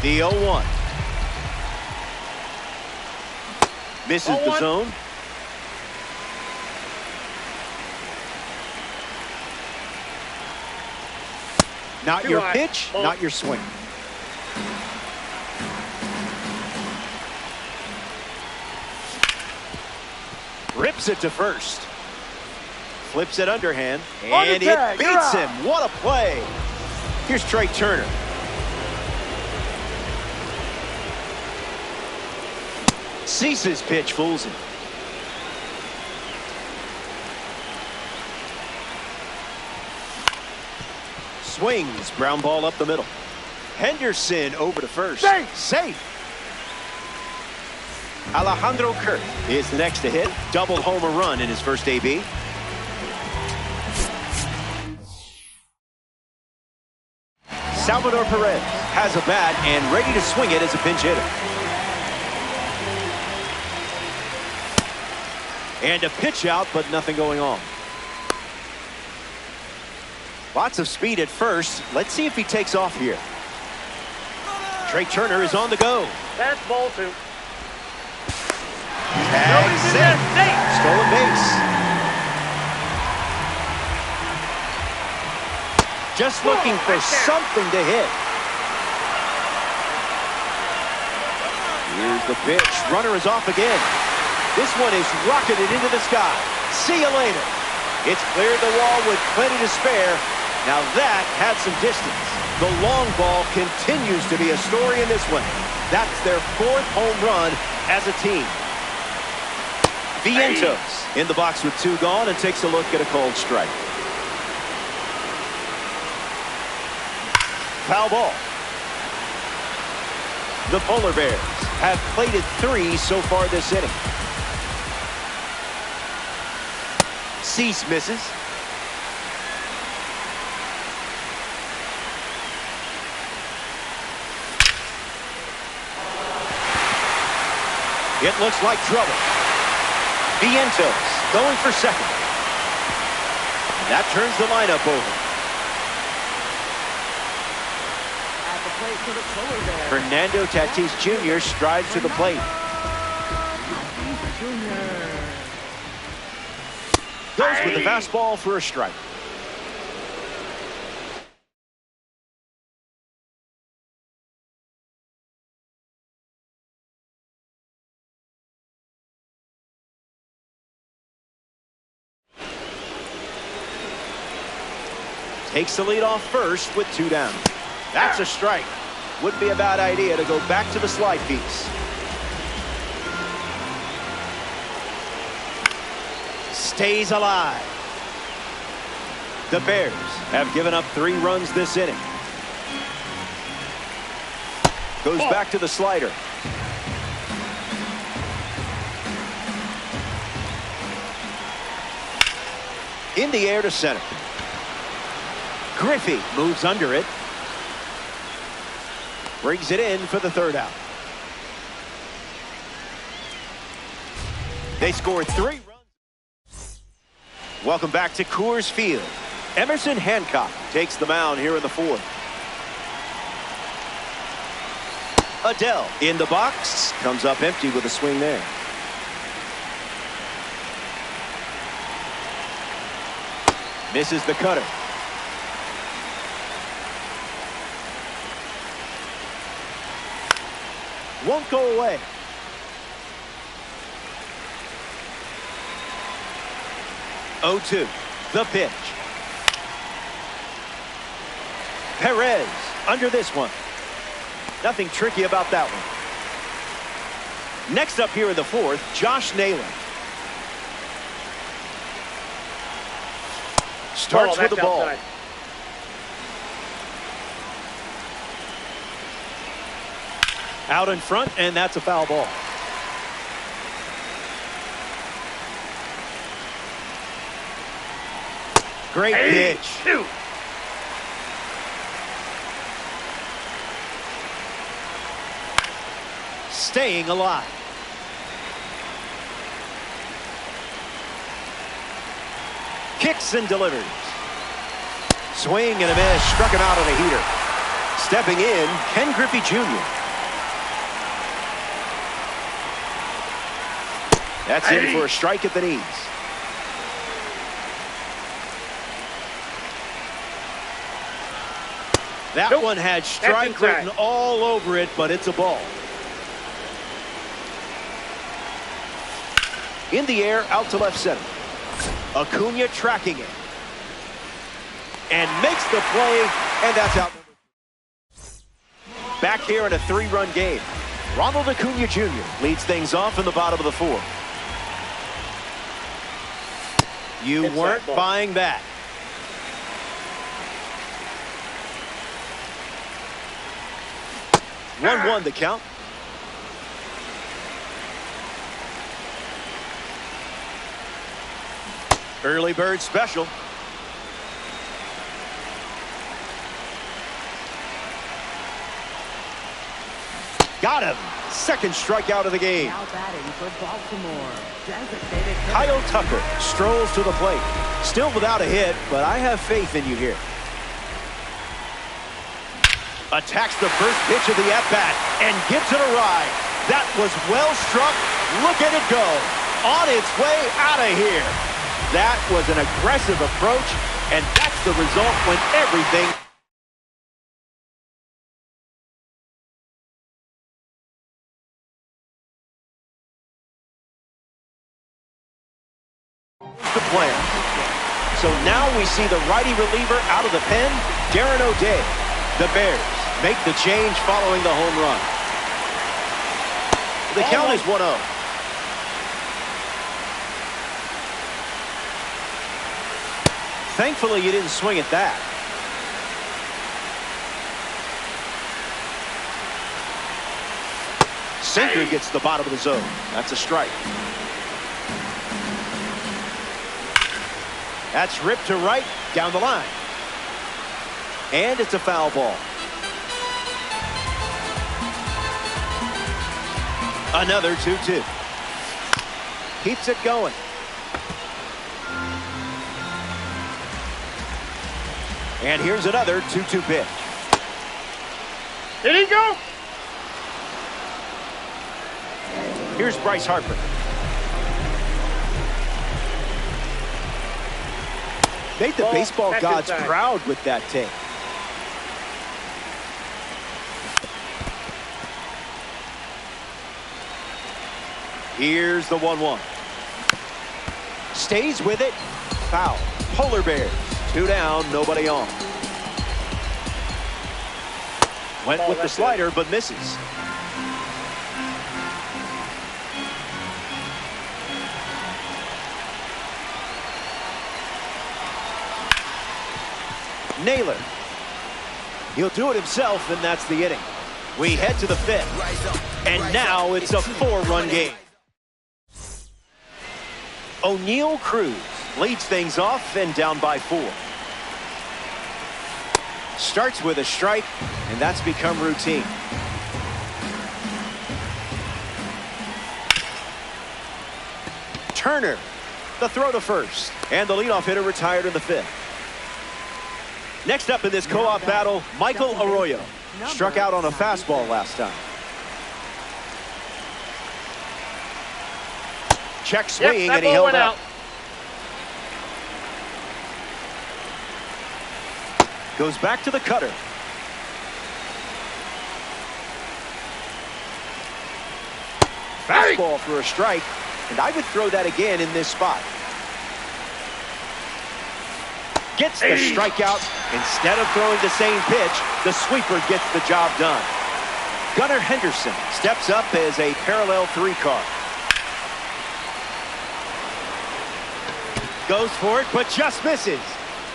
The 0-1. Misses the zone. Not your pitch, not your swing. Rips it to first. Flips it underhand, and it beats him. What a play. Here's Trey Turner. Cease's pitch fools him. Swings, ground ball up the middle. Henderson over to first. Safe. Alejandro Kirk is the next to hit. Double homer run in his first AB. Salvador Perez has a bat and ready to swing it as a pinch hitter. And a pitch out, but nothing going on. Lots of speed at first. Let's see if he takes off here. Trey Turner is on the go. That's ball two. Tag set. Stolen base. Just looking for something to hit. Here's the pitch. Runner is off again. This one is rocketed into the sky. See you later. It's cleared the wall with plenty to spare. Now that had some distance. The long ball continues to be a story in this one. That's their 4th home run as a team. Vientos in the box with 2 gone and takes a look at a called strike. Foul ball. The Polar Bears have plated 3 so far this inning. Cease misses. It looks like trouble. Vientos going for second. And that turns the lineup over. At the plate for the Polar Bears. Fernando Tatis Jr. strides to the plate. Goes with the fastball for a strike. Takes the lead off first with 2 down. That's a strike. Wouldn't be a bad idea to go back to the slide piece. Stays alive. The Bears have given up 3 runs this inning. Goes back to the slider. In the air to center. Griffey moves under it. Brings it in for the third out. They scored 3 runs. Welcome back to Coors Field. Emerson Hancock takes the mound here in the fourth. Adele in the box. Comes up empty with a swing there. Misses the cutter. Won't go away. Oh, 2. The pitch. Perez under this one. Nothing tricky about that one. Next up here in the fourth, Josh Naylor. Starts with the ball. Outside. Out in front, and that's a foul ball. Great pitch. Two. Staying alive. Kicks and delivers. Swing and a miss. Struck him out on a heater. Stepping in, Ken Griffey Jr. That's in for a strike at the knees. That one had strike written all over it, but it's a ball. In the air, out to left center. Acuna tracking it. And makes the play, and that's out. Back here in a 3-run game. Ronald Acuna Jr. leads things off in the bottom of the fourth. You weren't buying that. One the count. Early bird special. Got him. Second strikeout of the game. Now batting for Baltimore. Designated hitter. Kyle Tucker strolls to the plate. Still without a hit, but I have faith in you here. Attacks the first pitch of the at-bat and gives it a ride. That was well struck. Look at it go. On its way out of here. That was an aggressive approach, and that's the result when everything... the plan. So now we see the righty reliever out of the pen, Darren O'Day. The Bears make the change following the home run. The count is 1-0. Thankfully, you didn't swing at that. Sinker gets the bottom of the zone. That's a strike. That's ripped to right, down the line. And it's a foul ball. Another 2-2. Keeps it going. And here's another 2-2 pitch. Did he go? Here's Bryce Harper. Made the baseball gods proud with that take. Here's the 1-1. Stays with it. Foul. Polar Bears. 2 down, nobody on. Went with the slider, but misses. Naylor. He'll do it himself, and that's the inning. We head to the 5th, and now it's a 4-run game. O'Neal Cruz Leads things off and down by 4. Starts with a strike, and that's become routine. Turner, the throw to first. And the leadoff hitter retired in the 5th. Next up in this co-op battle, Michael Arroyo. Struck out on a fastball last time. Check swing, and he held up. Goes back to the cutter. Fastball for a strike, and I would throw that again in this spot. Gets the strikeout. Instead of throwing the same pitch, the sweeper gets the job done. Gunnar Henderson steps up as a parallel 3 card. Goes for it, but just misses.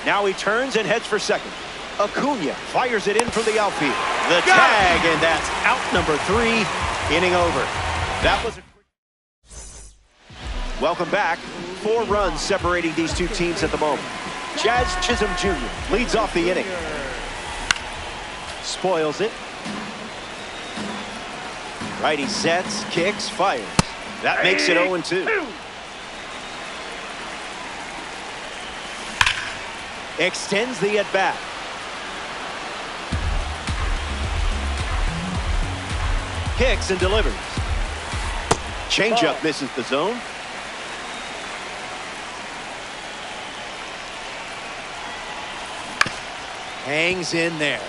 Now he turns and heads for second. Acuna fires it in from the outfield. The tag, and that's out number 3, inning over. That was Welcome back. 4 runs separating these two teams at the moment. Jazz Chisholm Jr. leads off the inning. Spoils it. Righty sets, kicks, fires. That makes it 0-2. Extends the at-bat. Kicks and delivers. Changeup misses the zone. Hangs in there.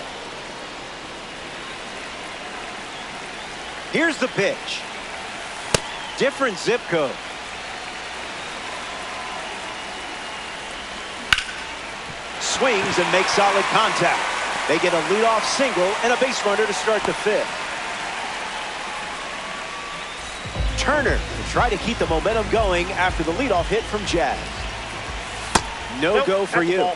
Here's the pitch. Different zip code. Swings and makes solid contact. They get a leadoff single and a base runner to start the 5th. Turner to try to keep the momentum going after the leadoff hit from Jazz. No go for you.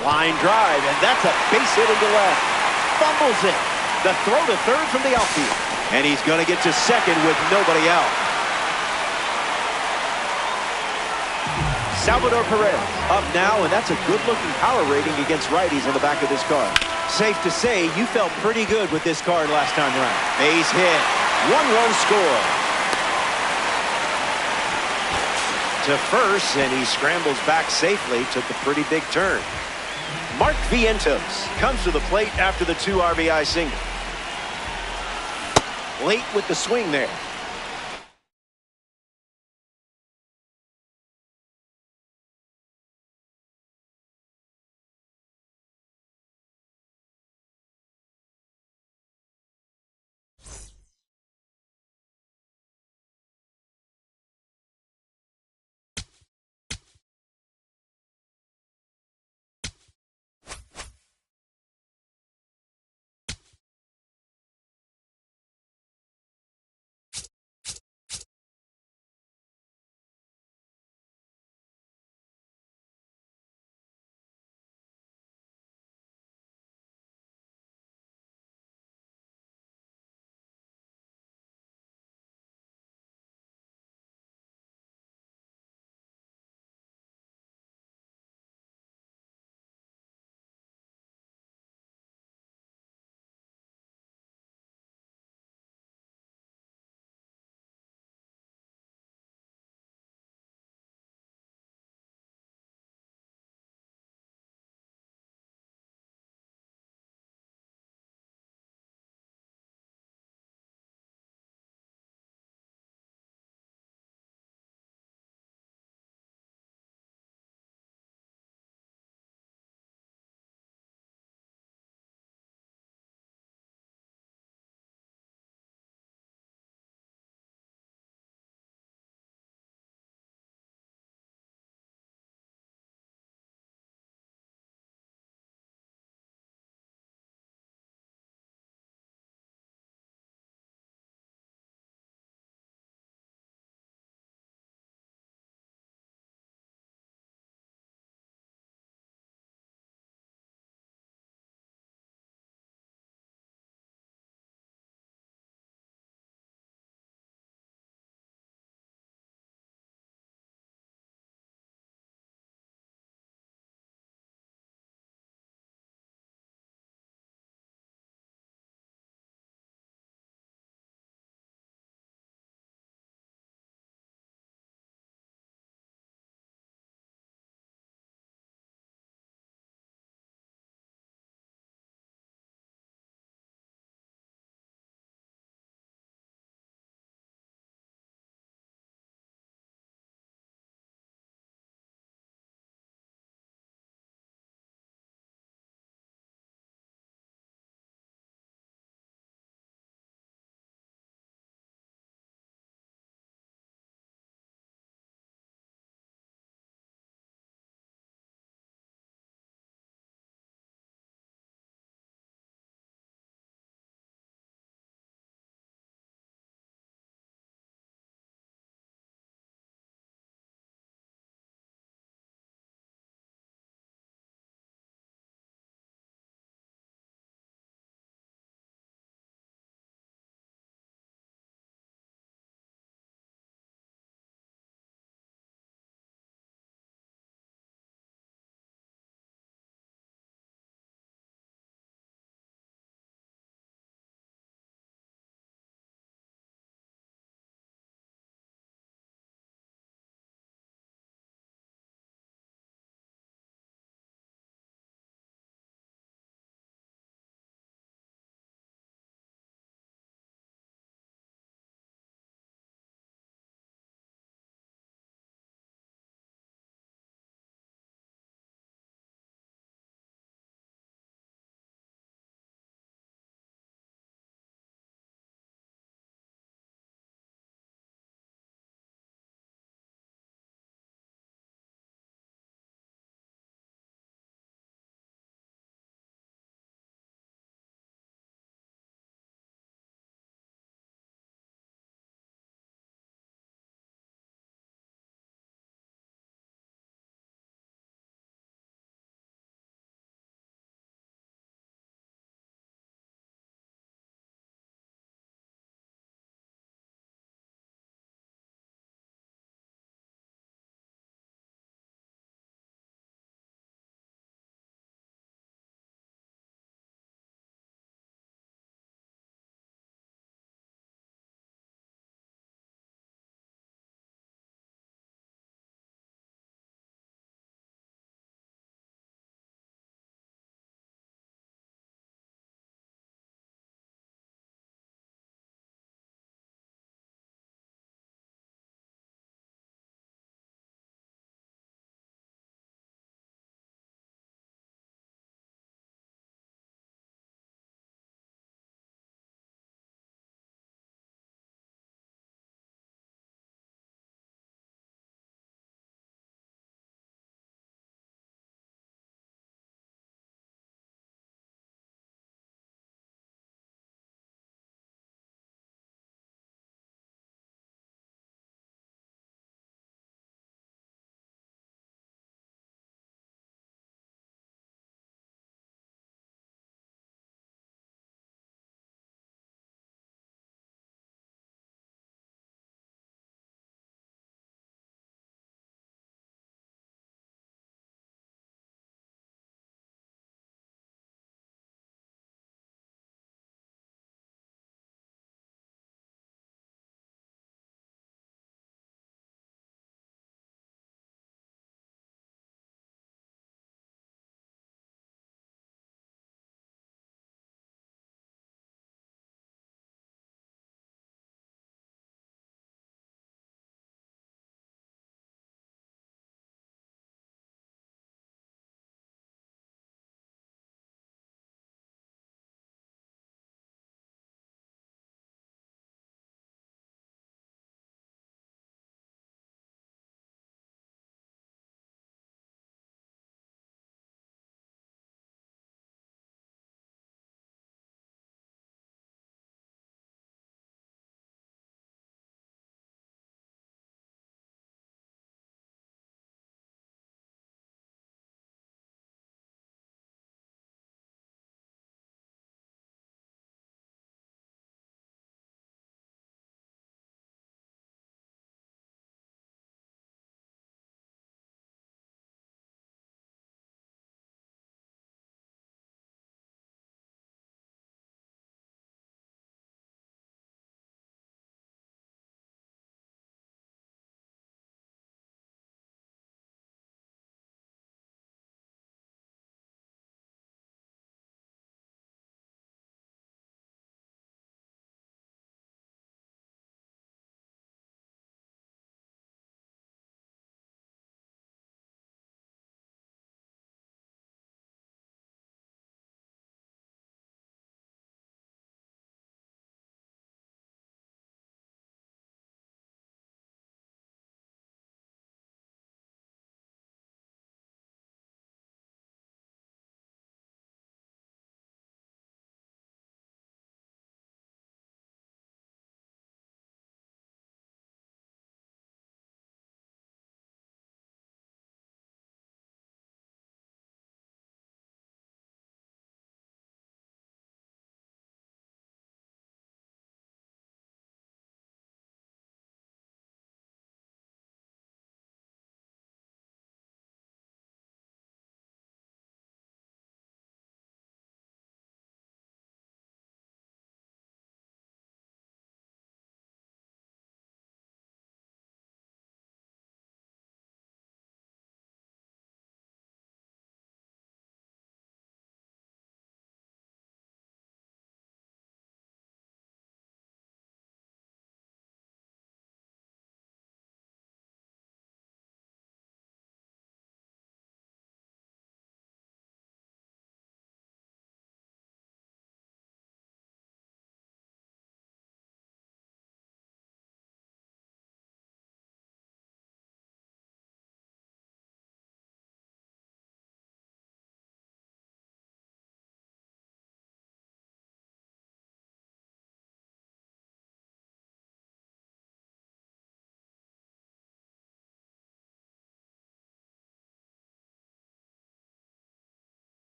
Line drive, and that's a base hit into left. Fumbles it. The throw to third from the outfield. And he's going to get to second with nobody out. Salvador Perez up now, and that's a good-looking power rating against righties on the back of this card. Safe to say you felt pretty good with this card last time around. Base hit. 1-run score. To first, and he scrambles back safely. Took a pretty big turn. Mark Vientos comes to the plate after the 2 RBI single. Late with the swing there.